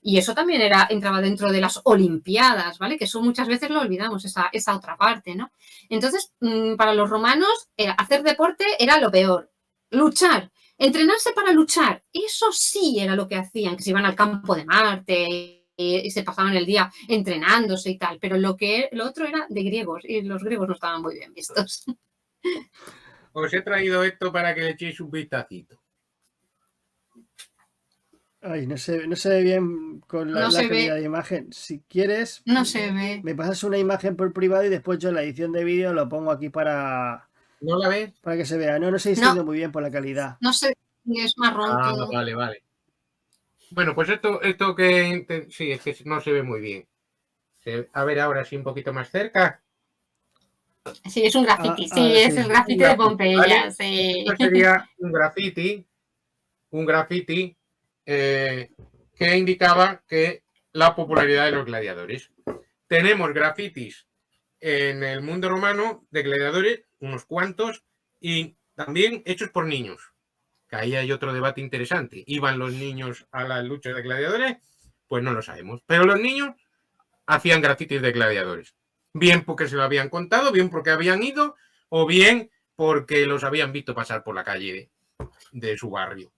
Speaker 3: y eso también entraba dentro de las Olimpiadas, ¿vale? Que eso muchas veces lo olvidamos, esa otra parte, ¿no? Entonces, para los romanos, hacer deporte era lo peor. Luchar, entrenarse para luchar, eso sí era lo que hacían, que se iban al campo de Marte y se pasaban el día entrenándose y tal, pero lo otro era de griegos y los griegos no estaban muy bien vistos.
Speaker 2: Os he traído esto para que le echéis un vistacito.
Speaker 1: Ay, no se ve bien con la calidad de imagen. Si quieres,
Speaker 3: no se ve.
Speaker 1: Me pasas una imagen por privado y después yo en la edición de vídeo lo pongo aquí para...
Speaker 2: ¿No la ves?
Speaker 1: Para que se vea. No se distingue muy bien por la calidad.
Speaker 3: No sé, es marrón todo.
Speaker 2: Vale. Bueno, pues esto que... Sí, es que no se ve muy bien. A ver ahora sí un poquito más cerca.
Speaker 3: Sí, es un graffiti. Es el graffiti de Pompeya.
Speaker 2: ¿Vale?
Speaker 3: Sí.
Speaker 2: Esto sería un graffiti que indicaba que la popularidad de los gladiadores. Tenemos grafitis en el mundo romano de gladiadores, unos cuantos, y también hechos por niños. Que ahí hay otro debate interesante. ¿Iban los niños a las luchas de gladiadores? Pues no lo sabemos. Pero los niños hacían grafitis de gladiadores. Bien porque se lo habían contado, bien porque habían ido, o bien porque los habían visto pasar por la calle de su barrio.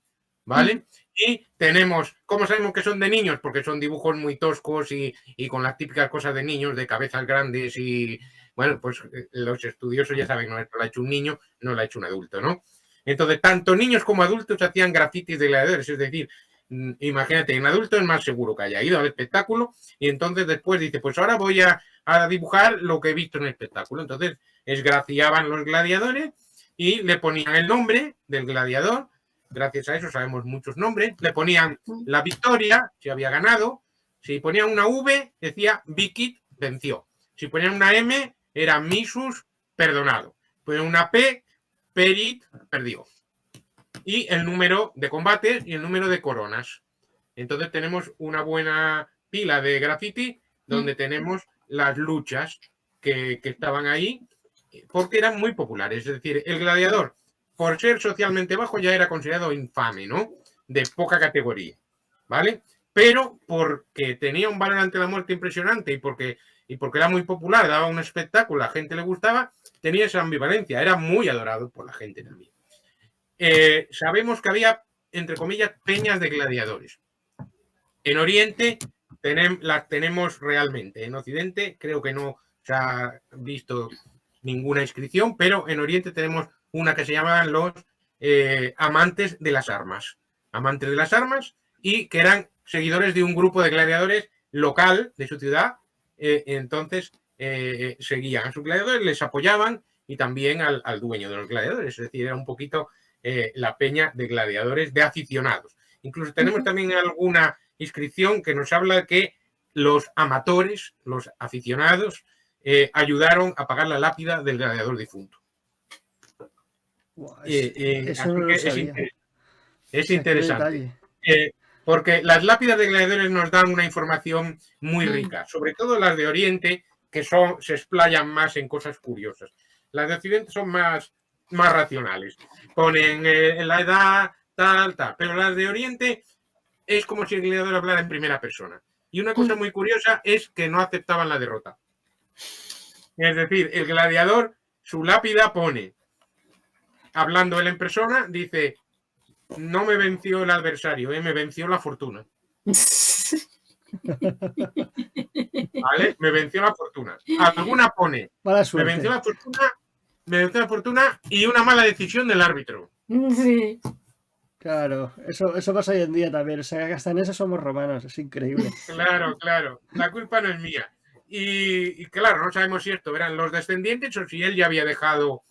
Speaker 2: ¿Vale? Y tenemos, ¿cómo sabemos que son de niños? Porque son dibujos muy toscos y con las típicas cosas de niños, de cabezas grandes y, bueno, pues los estudiosos ya saben, no lo ha hecho un niño, no lo ha hecho un adulto, ¿no? Entonces, tanto niños como adultos hacían grafitis de gladiadores, es decir, imagínate, un adulto es más seguro que haya ido al espectáculo y entonces después dice, pues ahora voy a dibujar lo que he visto en el espectáculo. Entonces, esgraciaban los gladiadores y le ponían el nombre del gladiador. Gracias a eso sabemos muchos nombres. Le ponían la victoria, si había ganado. Si ponían una V, decía Vicit, venció. Si ponían una M, era Missus, perdonado. Ponían una P, Perit, perdió. Y el número de combates y el número de coronas. Entonces tenemos una buena pila de graffiti donde tenemos las luchas que estaban ahí porque eran muy populares. Es decir, el gladiador, por ser socialmente bajo, ya era considerado infame, ¿no? De poca categoría, ¿vale? Pero porque tenía un valor ante la muerte impresionante y porque era muy popular, daba un espectáculo, a la gente le gustaba, tenía esa ambivalencia, era muy adorado por la gente también. Sabemos que había, entre comillas, peñas de gladiadores. En Oriente las tenemos realmente. En Occidente creo que no se ha visto ninguna inscripción, pero en Oriente tenemos una que se llamaban los amantes de las armas. Amantes de las armas y que eran seguidores de un grupo de gladiadores local de su ciudad. Entonces seguían a sus gladiadores, les apoyaban y también al dueño de los gladiadores. Es decir, era un poquito la peña de gladiadores, de aficionados. Incluso tenemos también alguna inscripción que nos habla de que los amatores, los aficionados, ayudaron a pagar la lápida del gladiador difunto.
Speaker 1: Wow, eso no lo sabía.
Speaker 2: Es interesante. Porque las lápidas de gladiadores nos dan una información muy rica, sobre todo las de Oriente, que se explayan más en cosas curiosas. Las de Occidente son más racionales. Ponen la edad, tal, pero las de Oriente es como si el gladiador hablara en primera persona. Y una cosa muy curiosa es que no aceptaban la derrota. Es decir, el gladiador, su lápida pone, hablando él en persona, dice: no me venció el adversario, me venció la fortuna. ¿Vale? Me venció la fortuna. Alguna pone, me venció la fortuna y una mala decisión del árbitro.
Speaker 3: Sí.
Speaker 1: Claro, eso pasa hoy en día también. O sea, que hasta en eso somos romanos, es increíble.
Speaker 2: Claro. La culpa no es mía. Y claro, no sabemos si esto eran los descendientes o si él ya había dejado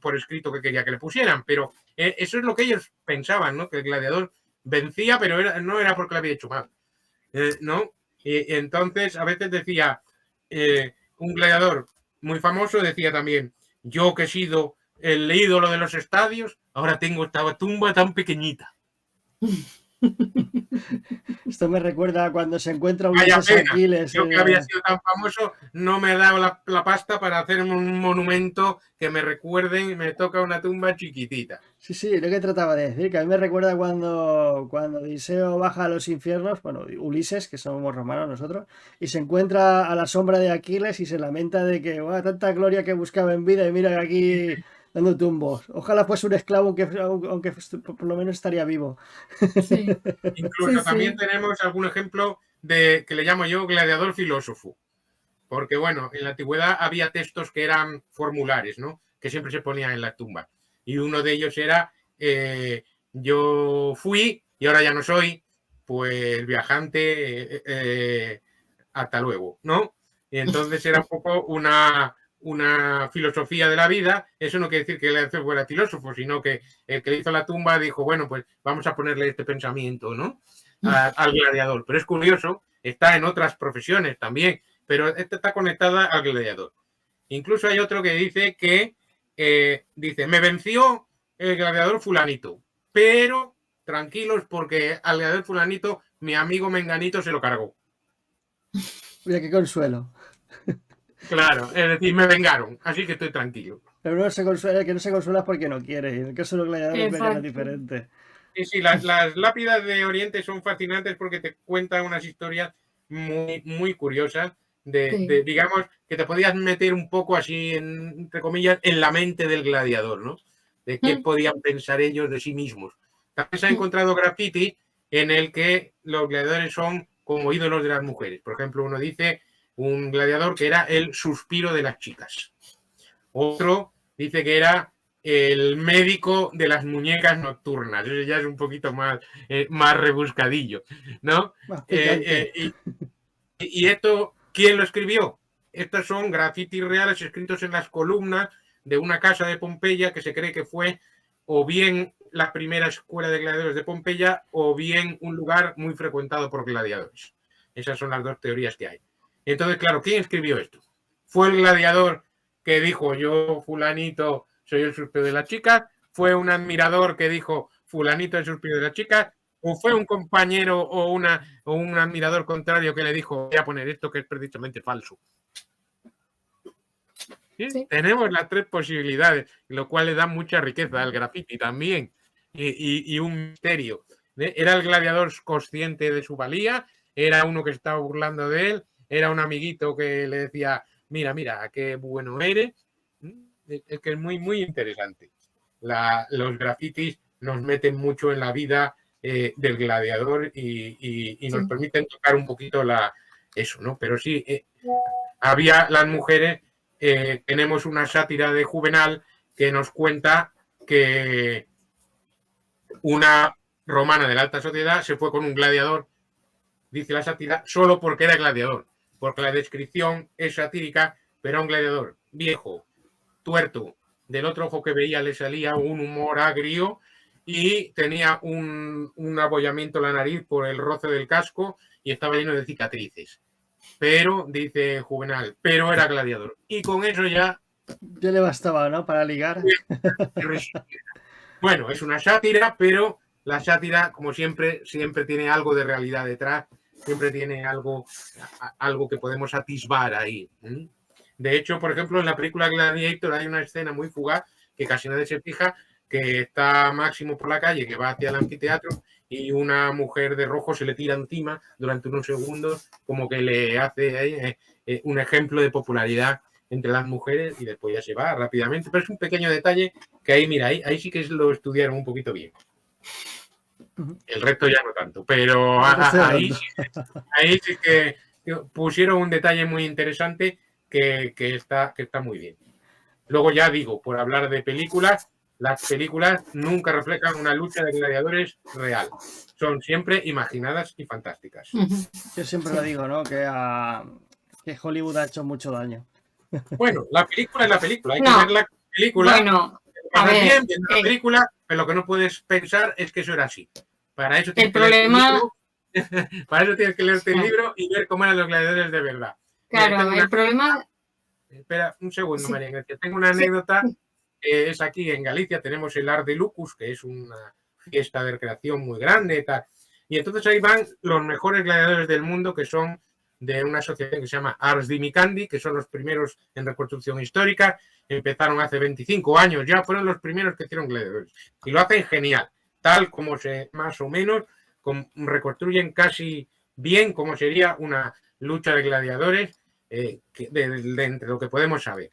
Speaker 2: por escrito que quería que le pusieran, pero eso es lo que ellos pensaban, ¿no? Que el gladiador vencía, pero no era porque lo había hecho mal, ¿no? Y entonces a veces decía, un gladiador muy famoso decía también: yo que he sido el ídolo de los estadios, ahora tengo esta tumba tan pequeñita.
Speaker 1: Esto me recuerda a cuando se encuentra Ulises Aquiles.
Speaker 2: Yo que había sido tan famoso, no me he dado la pasta para hacer un monumento que me recuerden y me toca una tumba chiquitita.
Speaker 1: Sí, lo que trataba de decir, que a mí me recuerda cuando Odiseo baja a los infiernos, bueno, Ulises, que somos romanos nosotros, y se encuentra a la sombra de Aquiles y se lamenta de que tanta gloria que buscaba en vida y mira aquí dando tumbos. Ojalá fuese un esclavo, aunque por lo menos estaría vivo.
Speaker 3: Sí.
Speaker 2: Incluso también tenemos algún ejemplo que le llamo yo gladiador filósofo. Porque, bueno, en la antigüedad había textos que eran formulares, ¿no? Que siempre se ponían en la tumba. Y uno de ellos era, yo fui y ahora ya no soy, pues viajante, hasta luego, ¿no? Y entonces era un poco una filosofía de la vida. Eso no quiere decir que el fuera filósofo, sino que el que le hizo la tumba dijo, bueno, pues vamos a ponerle este pensamiento, ¿no? Al gladiador. Pero es curioso, está en otras profesiones también, pero esta está conectada al gladiador. Incluso hay otro que dice que me venció el gladiador fulanito, pero tranquilos porque al gladiador fulanito mi amigo Menganito se lo cargó.
Speaker 1: Mira qué consuelo.
Speaker 2: Claro, es decir, me vengaron, así que estoy tranquilo.
Speaker 1: Pero no se consuela, el que no se consuela es porque no quiere. Y en el caso de los gladiadores es diferente.
Speaker 2: Sí, las lápidas de Oriente son fascinantes porque te cuentan unas historias muy, muy curiosas digamos, que te podías meter un poco así, entre comillas, en la mente del gladiador, ¿no? De qué podían pensar ellos de sí mismos. También se ha encontrado graffiti en el que los gladiadores son como ídolos de las mujeres. Por ejemplo, uno dice un gladiador que era el suspiro de las chicas. Otro dice que era el médico de las muñecas nocturnas. Eso ya es un poquito más rebuscadillo, ¿no? Y esto, ¿quién lo escribió? Estos son grafitis reales escritos en las columnas de una casa de Pompeya que se cree que fue o bien la primera escuela de gladiadores de Pompeya o bien un lugar muy frecuentado por gladiadores. Esas son las dos teorías que hay. Entonces, claro, ¿quién escribió esto? ¿Fue el gladiador que dijo yo, fulanito, soy el suspiro de la chica? ¿Fue un admirador que dijo fulanito es el suspiro de la chica? ¿O fue un compañero o un admirador contrario que le dijo voy a poner esto que es precisamente falso? ¿Sí? Sí. Tenemos las tres posibilidades, lo cual le da mucha riqueza al graffiti también y un misterio. ¿Era el gladiador consciente de su valía? ¿Era uno que estaba burlando de él? ¿Era un amiguito que le decía mira, qué bueno eres? Es que es muy, muy interesante. Los grafitis nos meten mucho en la vida del gladiador y nos permiten tocar un poquito eso, ¿no? Pero sí, había las mujeres, tenemos una sátira de Juvenal que nos cuenta que una romana de la alta sociedad se fue con un gladiador, dice la sátira, solo porque era gladiador, porque la descripción es satírica, pero era un gladiador viejo, tuerto, del otro ojo que veía le salía un humor agrio y tenía un abollamiento en la nariz por el roce del casco y estaba lleno de cicatrices. Pero, dice Juvenal, pero era gladiador. Y con eso ya...
Speaker 1: Ya le bastaba, ¿no? Para ligar.
Speaker 2: Bueno, es una sátira, pero la sátira, como siempre, siempre tiene algo de realidad detrás, siempre tiene algo que podemos atisbar ahí. De hecho, por ejemplo, en la película Gladiator hay una escena muy fugaz que casi nadie se fija, que está Máximo por la calle, que va hacia el anfiteatro, y una mujer de rojo se le tira encima durante unos segundos, como que le hace un ejemplo de popularidad entre las mujeres y después ya se va rápidamente. Pero es un pequeño detalle que ahí, mira, ahí sí que lo estudiaron un poquito bien. El resto ya no tanto, pero ahí sí que pusieron un detalle muy interesante que está muy bien. Luego ya digo, por hablar de películas, las películas nunca reflejan una lucha de gladiadores real. Son siempre imaginadas y fantásticas.
Speaker 1: Yo siempre lo digo, ¿no? Que Hollywood ha hecho mucho daño.
Speaker 2: Bueno, la película es la película. Hay que ver la película.
Speaker 3: Bueno, a ver,
Speaker 2: bien la película, pero lo que no puedes pensar es que eso era así. Para eso tienes
Speaker 3: el problema...
Speaker 2: para eso tienes que leerte el libro y ver cómo eran los gladiadores de verdad.
Speaker 3: Claro, el problema...
Speaker 2: Espera un segundo, María Grecia. Tengo una anécdota. Es aquí en Galicia, tenemos el Art de Lucus, que es una fiesta de recreación muy grande y tal. Y entonces ahí van los mejores gladiadores del mundo, que son de una asociación que se llama Ars Dimicandi, que son los primeros en reconstrucción histórica. Empezaron hace 25 años, ya fueron los primeros que hicieron gladiadores. Y lo hacen genial, tal como más o menos reconstruyen casi bien como sería una lucha de gladiadores de entre lo que podemos saber.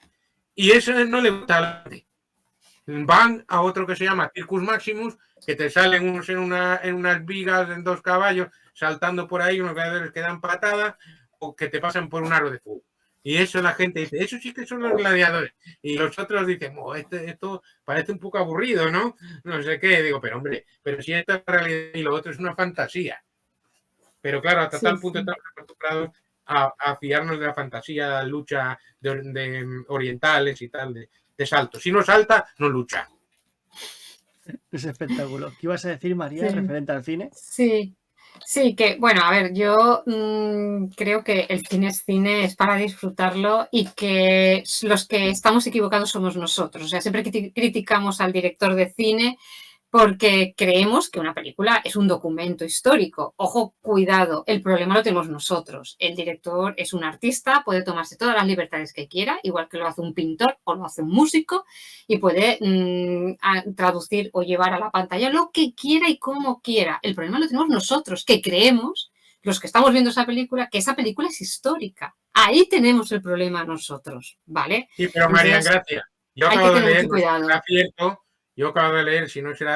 Speaker 2: Y eso no le gusta a la gente. Van a otro que se llama Circus Maximus, que te salen unos en unas vigas en 2 caballos, saltando por ahí, unos gladiadores que dan patadas o que te pasan por un aro de fuego. Y eso la gente dice, eso sí que son los gladiadores. Y los otros dicen, oh, esto parece un poco aburrido, ¿no? No sé qué. Digo, pero hombre, pero si esto es realidad y lo otro es una fantasía. Pero claro, hasta tal punto estamos acostumbrados a fiarnos de la fantasía, lucha de orientales y tal, de salto. Si no salta, no lucha.
Speaker 1: Es espectáculo. ¿Qué ibas a decir, María, referente al cine?
Speaker 3: Sí, que bueno, a ver, yo creo que el cine es para disfrutarlo y que los que estamos equivocados somos nosotros. O sea, siempre criticamos al director de cine porque creemos que una película es un documento histórico. Ojo, cuidado, el problema lo tenemos nosotros. El director es un artista, puede tomarse todas las libertades que quiera, igual que lo hace un pintor o lo hace un músico, y puede traducir o llevar a la pantalla lo que quiera y como quiera. El problema lo tenemos nosotros, que creemos, los que estamos viendo esa película, que esa película es histórica. Ahí tenemos el problema nosotros, ¿vale?
Speaker 2: Sí, pero María Gracia, yo
Speaker 3: hay
Speaker 2: acabo
Speaker 3: que
Speaker 2: de
Speaker 3: tener
Speaker 2: leer,
Speaker 3: mucho cuidado.
Speaker 2: Yo acabo de leer,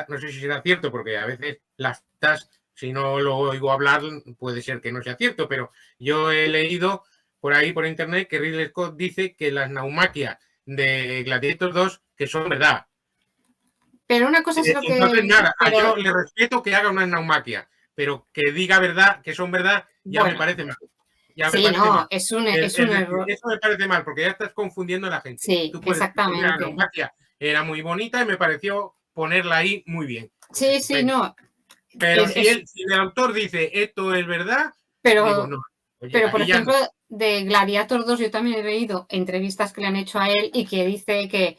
Speaker 2: no sé si será cierto, porque a veces las citas, si no lo oigo hablar, puede ser que no sea cierto, pero yo he leído por ahí, por internet, que Ridley Scott dice que las naumaquias de Gladiator 2 que son verdad.
Speaker 3: Pero una cosa es lo que...
Speaker 2: Entonces, nada, yo le respeto que haga una naumaquia, pero que diga verdad, que son verdad, ya me parece mal.
Speaker 3: Es un error.
Speaker 2: Eso me parece mal, porque ya estás confundiendo a la gente.
Speaker 3: Sí, exactamente.
Speaker 2: La naumaquia era muy bonita y me pareció ponerla ahí muy bien.
Speaker 3: Sí, no.
Speaker 2: Pero si el autor dice esto es verdad, digo no. Oye,
Speaker 3: pero por ejemplo, de Gladiator 2 yo también he leído entrevistas que le han hecho a él y que dice que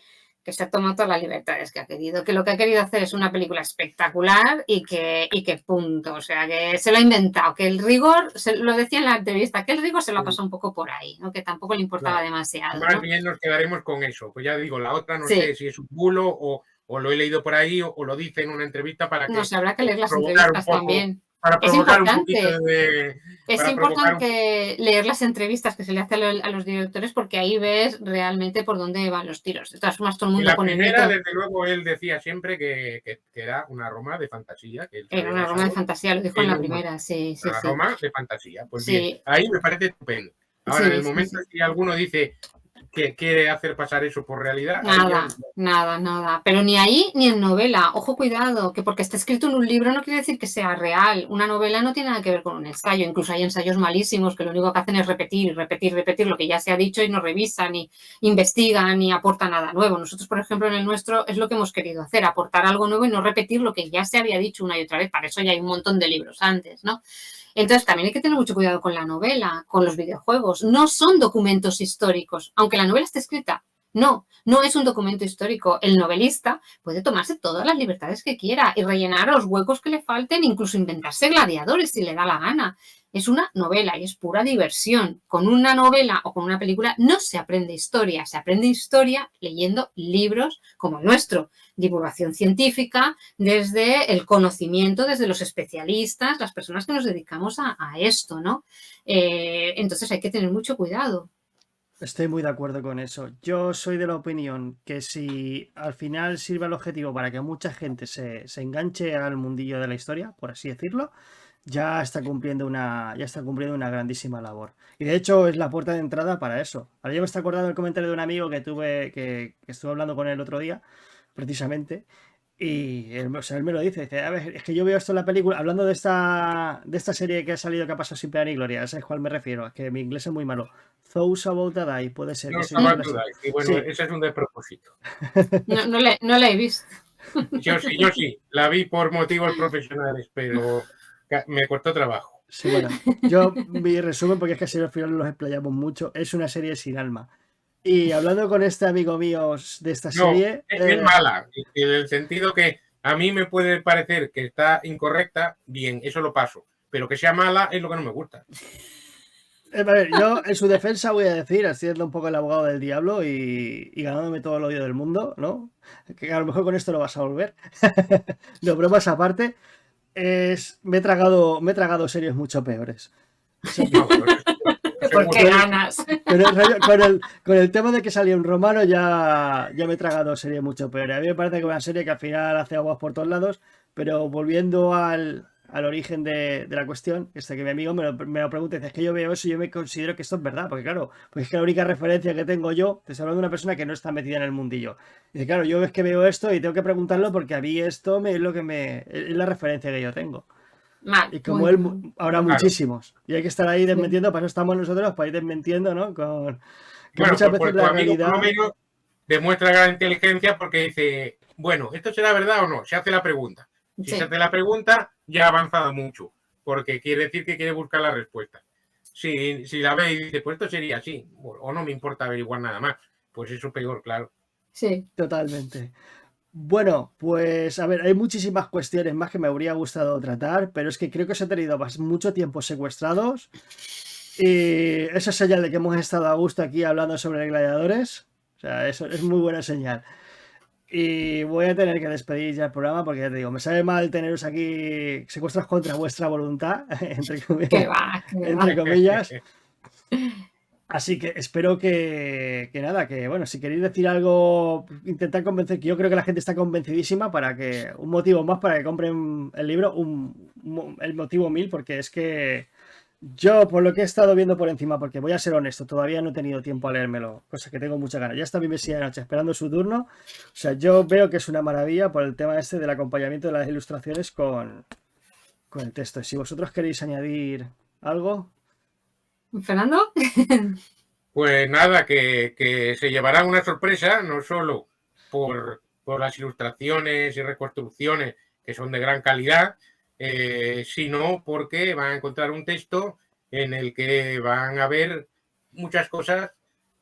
Speaker 3: se ha tomado todas las libertades que ha querido, que lo que ha querido hacer es una película espectacular y que punto, o sea, que se lo ha inventado, que el rigor, lo decía en la entrevista, que el rigor se lo ha pasado un poco por ahí, ¿no? Que tampoco le importaba demasiado.
Speaker 2: Más bien nos quedaremos con eso, pues ya digo, la otra no sé si es un bulo o lo he leído por ahí o lo dice en una entrevista para que...
Speaker 3: No sé, habrá que leer las entrevistas también.
Speaker 2: Para provocar un poquito de...
Speaker 3: Es importante leer las entrevistas que se le hace a los directores porque ahí ves realmente por dónde van los tiros. De todas formas, todo el mundo pone...
Speaker 2: La primera, desde luego, él decía siempre que era una Roma de fantasía.
Speaker 3: Era una Roma de fantasía, lo dijo en la primera, sí.
Speaker 2: Roma de fantasía, pues bien, ahí me parece estupendo. Ahora, en el momento que alguno dice que quiere hacer pasar eso por realidad.
Speaker 3: Nada. Pero ni ahí ni en novela. Ojo, cuidado, que porque está escrito en un libro no quiere decir que sea real. Una novela no tiene nada que ver con un ensayo. Incluso hay ensayos malísimos que lo único que hacen es repetir lo que ya se ha dicho y no revisan, ni investigan, ni aportan nada nuevo. Nosotros, por ejemplo, en el nuestro es lo que hemos querido hacer, aportar algo nuevo y no repetir lo que ya se había dicho una y otra vez. Para eso ya hay un montón de libros antes, ¿no? Entonces, también hay que tener mucho cuidado con la novela, con los videojuegos. No son documentos históricos, aunque la novela esté escrita. No es un documento histórico. El novelista puede tomarse todas las libertades que quiera y rellenar los huecos que le falten, incluso inventarse gladiadores si le da la gana. Es una novela y es pura diversión. Con una novela o con una película no se aprende historia. Se aprende historia leyendo libros como el nuestro. Divulgación científica, desde el conocimiento, desde los especialistas, las personas que nos dedicamos a esto, ¿no? Entonces hay que tener mucho cuidado.
Speaker 1: Estoy muy de acuerdo con eso. Yo soy de la opinión que si al final sirve el objetivo para que mucha gente se enganche al mundillo de la historia, por así decirlo, ya está cumpliendo una grandísima labor. Y de hecho es la puerta de entrada para eso. Ahora yo me está acordando el comentario de un amigo que estuve hablando con él el otro día, precisamente. Y él, o sea, él me lo dice, a ver, es que yo veo esto en la película, hablando de esta serie que ha salido que ha pasado sin pena ni gloria, ¿sabes a cuál me refiero? Es que mi inglés es muy malo. Those About to Die, puede ser que
Speaker 2: No,
Speaker 1: se
Speaker 2: About
Speaker 1: llame
Speaker 2: to
Speaker 1: así.
Speaker 2: Die. Y bueno,
Speaker 1: Sí,
Speaker 2: ese es un despropósito.
Speaker 3: No la he visto.
Speaker 2: Yo sí, la vi por motivos profesionales, pero me costó trabajo.
Speaker 1: sí, bueno, yo mi resumen, porque es que si al final nos explayamos mucho, es una serie sin alma. Y hablando con este amigo mío de esta
Speaker 2: No,
Speaker 1: serie,
Speaker 2: es mala, en el sentido que a mí me puede parecer que está incorrecta, bien, eso lo paso, pero que sea mala es lo que no me gusta.
Speaker 1: a ver, yo en su defensa voy a decir, haciendo un poco el abogado del diablo y ganándome todo el odio del mundo, ¿no? Que a lo mejor con esto lo vas a volver. No, bromas aparte, me he tragado series mucho peores.
Speaker 2: No,
Speaker 3: ¿Por qué ganas?
Speaker 1: Pero con el tema de que salía un romano ya me he tragado series mucho peores. A mí me parece que es una serie que al final hace aguas por todos lados, pero volviendo al origen de la cuestión, que mi amigo me lo pregunta, dice, es que yo veo eso y yo me considero que esto es verdad, porque claro, pues es que la única referencia que tengo yo, te estoy hablando de una persona que no está metida en el mundillo. Dice, claro, yo es que veo esto y tengo que preguntarlo porque a mí esto es la referencia que yo tengo.
Speaker 3: Mal,
Speaker 1: Y como habrá muchísimos. Y hay que estar ahí desmintiendo, para eso estamos nosotros, para ir desmintiendo, ¿no? Que
Speaker 2: bueno,
Speaker 1: muchas
Speaker 2: pues
Speaker 1: veces
Speaker 2: tu
Speaker 1: la
Speaker 2: amigo
Speaker 1: realidad.
Speaker 2: por lo menos demuestra gran inteligencia porque dice, bueno, ¿esto será verdad o no? Se hace la pregunta. Si se hace la pregunta, ya ha avanzado mucho, porque quiere decir que quiere buscar la respuesta. Si la ve y dice, pues esto sería así, o no me importa averiguar nada más, pues eso peor, claro.
Speaker 3: Sí.
Speaker 1: Totalmente. Bueno, pues a ver, hay muchísimas cuestiones más que me habría gustado tratar, pero es que creo que os he tenido mucho tiempo secuestrados. Y eso es señal de que hemos estado a gusto aquí hablando sobre gladiadores. O sea, eso es muy buena señal. Y voy a tener que despedir ya el programa porque ya te digo, me sabe mal teneros aquí secuestrados contra vuestra voluntad, entre comillas. Así que espero que nada, que bueno, si queréis decir algo, intentar convencer, que yo creo que la gente está convencidísima para que, un motivo más para que compren el libro, el motivo 1000, porque es que yo, por lo que he estado viendo por encima, porque voy a ser honesto, todavía no he tenido tiempo a leérmelo, cosa que tengo mucha ganas. Ya está mi mesilla de noche esperando su turno. O sea, yo veo que es una maravilla por el tema este del acompañamiento de las ilustraciones con el texto. Si vosotros queréis añadir algo.
Speaker 3: ¿Fernando?
Speaker 2: Pues nada, que se llevarán una sorpresa, no solo por las ilustraciones y reconstrucciones que son de gran calidad, sino porque van a encontrar un texto en el que van a ver muchas cosas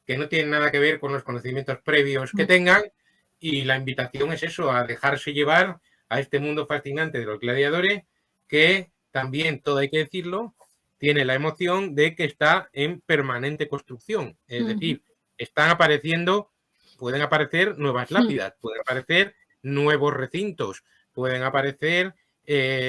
Speaker 2: que no tienen nada que ver con los conocimientos previos que tengan, y la invitación es eso, a dejarse llevar a este mundo fascinante de los gladiadores, que también, todo hay que decirlo, tiene la emoción de que está en permanente construcción. Es decir, pueden aparecer nuevas lápidas, pueden aparecer nuevos recintos, pueden aparecer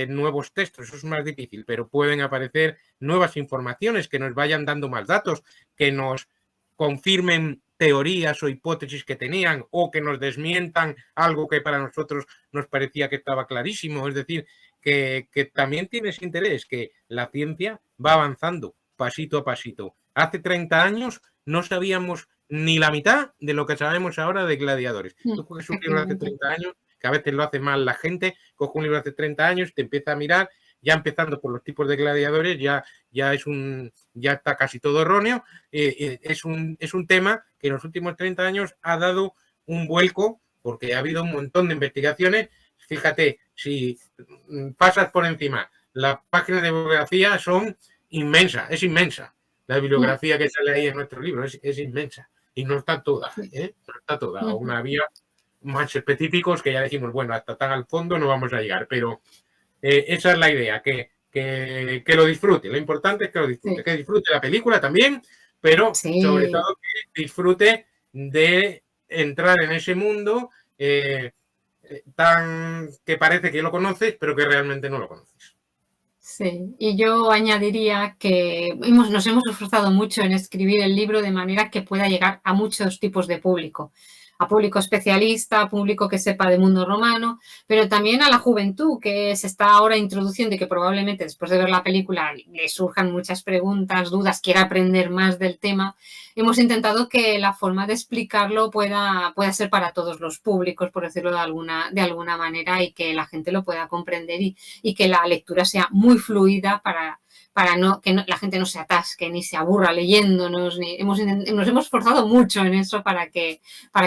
Speaker 2: nuevos textos, eso es más difícil, pero pueden aparecer nuevas informaciones que nos vayan dando más datos, que nos confirmen teorías o hipótesis que tenían, o que nos desmientan algo que para nosotros nos parecía que estaba clarísimo. Es decir, que también tiene ese interés, que la ciencia va avanzando pasito a pasito. Hace 30 años no sabíamos ni la mitad de lo que sabemos ahora de gladiadores. Tú coges un libro de hace
Speaker 3: Efectivamente.
Speaker 2: 30 años, que a veces lo hace mal la gente, coge un libro de hace 30 años, te empieza a mirar, ya empezando por los tipos de gladiadores, ya está casi todo erróneo. Es un tema que en los últimos 30 años ha dado un vuelco, porque ha habido un montón de investigaciones. Fíjate, si pasas por encima, las páginas de bibliografía son inmensas, es inmensa. La bibliografía que sale ahí en nuestro libro es inmensa. Y no está toda, ¿eh? No está toda. Aún había más específicos que ya decimos, bueno, hasta tan al fondo no vamos a llegar, pero esa es la idea, que lo disfrute. Lo importante es que lo disfrute, que disfrute la película también, pero sobre todo que disfrute de entrar en ese mundo tan que parece que lo conoces, pero que realmente no lo conoces.
Speaker 3: Sí, y yo añadiría que nos hemos esforzado mucho en escribir el libro de manera que pueda llegar a muchos tipos de público, a público especialista, a público que sepa de mundo romano, pero también a la juventud que se está ahora introduciendo y que probablemente después de ver la película le surjan muchas preguntas, dudas, quiera aprender más del tema. Hemos intentado que la forma de explicarlo pueda ser para todos los públicos, por decirlo de alguna manera, y que la gente lo pueda comprender y que la lectura sea muy fluida para que la gente no se atasque ni se aburra leyéndonos. Nos hemos esforzado mucho en eso para que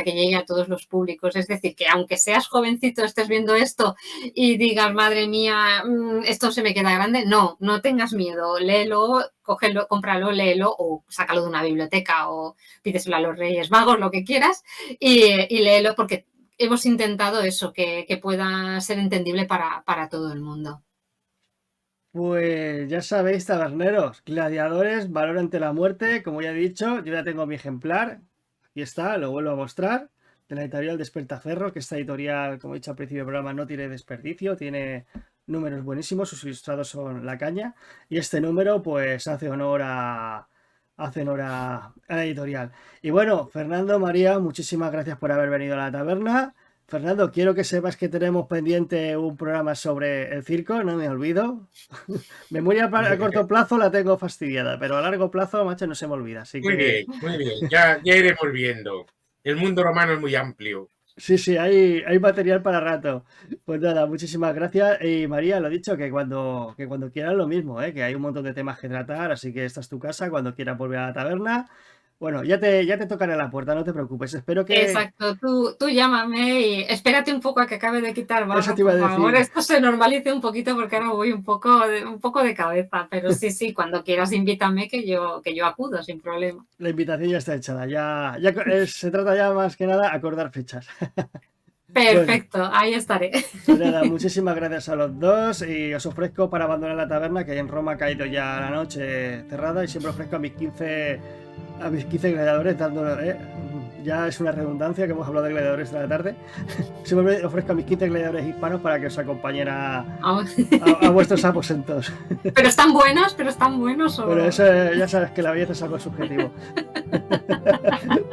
Speaker 3: llegue a todos los públicos. Es decir, que aunque seas jovencito, estés viendo esto y digas, madre mía, esto se me queda grande, no tengas miedo, léelo, cógelo, cómpralo, léelo o sácalo de una biblioteca o pídeselo a los Reyes Magos, lo que quieras, y léelo porque hemos intentado eso, que pueda ser entendible para todo el mundo.
Speaker 1: Pues ya sabéis, taberneros, Gladiadores, Valor ante la muerte, como ya he dicho, yo ya tengo mi ejemplar, aquí está, lo vuelvo a mostrar, de la editorial Despertaferro, que esta editorial, como he dicho al principio del programa, no tiene desperdicio, tiene números buenísimos, sus ilustrados son la caña, y este número pues hace honor a la editorial. Y bueno, Fernando, María, muchísimas gracias por haber venido a la taberna. Fernando, quiero que sepas que tenemos pendiente un programa sobre el circo, no me olvido. Memoria a corto plazo la tengo fastidiada, pero a largo plazo, macho, no se me olvida. Así
Speaker 2: Muy
Speaker 1: que...
Speaker 2: bien, muy bien. Ya iremos viendo. El mundo romano es muy amplio.
Speaker 1: Sí, hay material para rato. Pues nada, muchísimas gracias. Y María, lo dicho, que cuando quieras lo mismo, que hay un montón de temas que tratar, así que esta es tu casa, cuando quieras volver a la taberna. Bueno, ya te tocaré la puerta, no te preocupes. Espero que...
Speaker 3: Exacto, tú llámame y espérate un poco a que acabe de quitar barro,
Speaker 1: Eso te iba a
Speaker 3: por favor.
Speaker 1: decir.
Speaker 3: Esto se normalice un poquito porque ahora voy un poco de cabeza, pero sí, cuando quieras invítame que yo acudo sin problema.
Speaker 1: La invitación ya está echada. Ya se trata ya más que nada acordar fechas.
Speaker 3: Perfecto,
Speaker 1: Bueno,
Speaker 3: ahí estaré.
Speaker 1: pues nada, muchísimas gracias a los dos y os ofrezco para abandonar la taberna, que en Roma ha caído ya la noche cerrada, y siempre ofrezco a mis 15 gladiadores dándolo, ya es una redundancia que hemos hablado de gladiadores de la tarde. Siempre ofrezco a mis 15 gladiadores hispanos para que os acompañen a vuestros aposentos.
Speaker 3: ¿Pero están buenos? ¿O?
Speaker 1: Pero eso ya sabes que la belleza es algo subjetivo.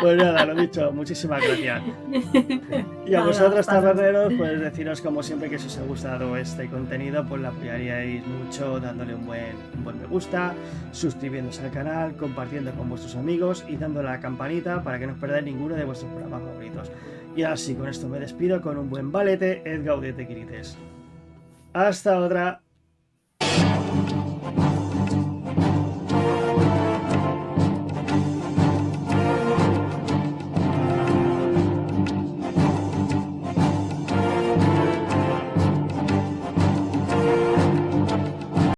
Speaker 1: Pues nada, lo dicho, muchísimas gracias. Y a vosotros, taberneros, pues deciros como siempre que si os ha gustado este contenido, pues lo apoyaríais mucho dándole un buen me gusta, suscribiéndose al canal, compartiendo con vuestros amigos y dándole a la campanita para que no os perdáis ninguno de vuestros programas favoritos. Y ahora sí, con esto me despido con un buen valete, et gaudete quirites. Hasta otra.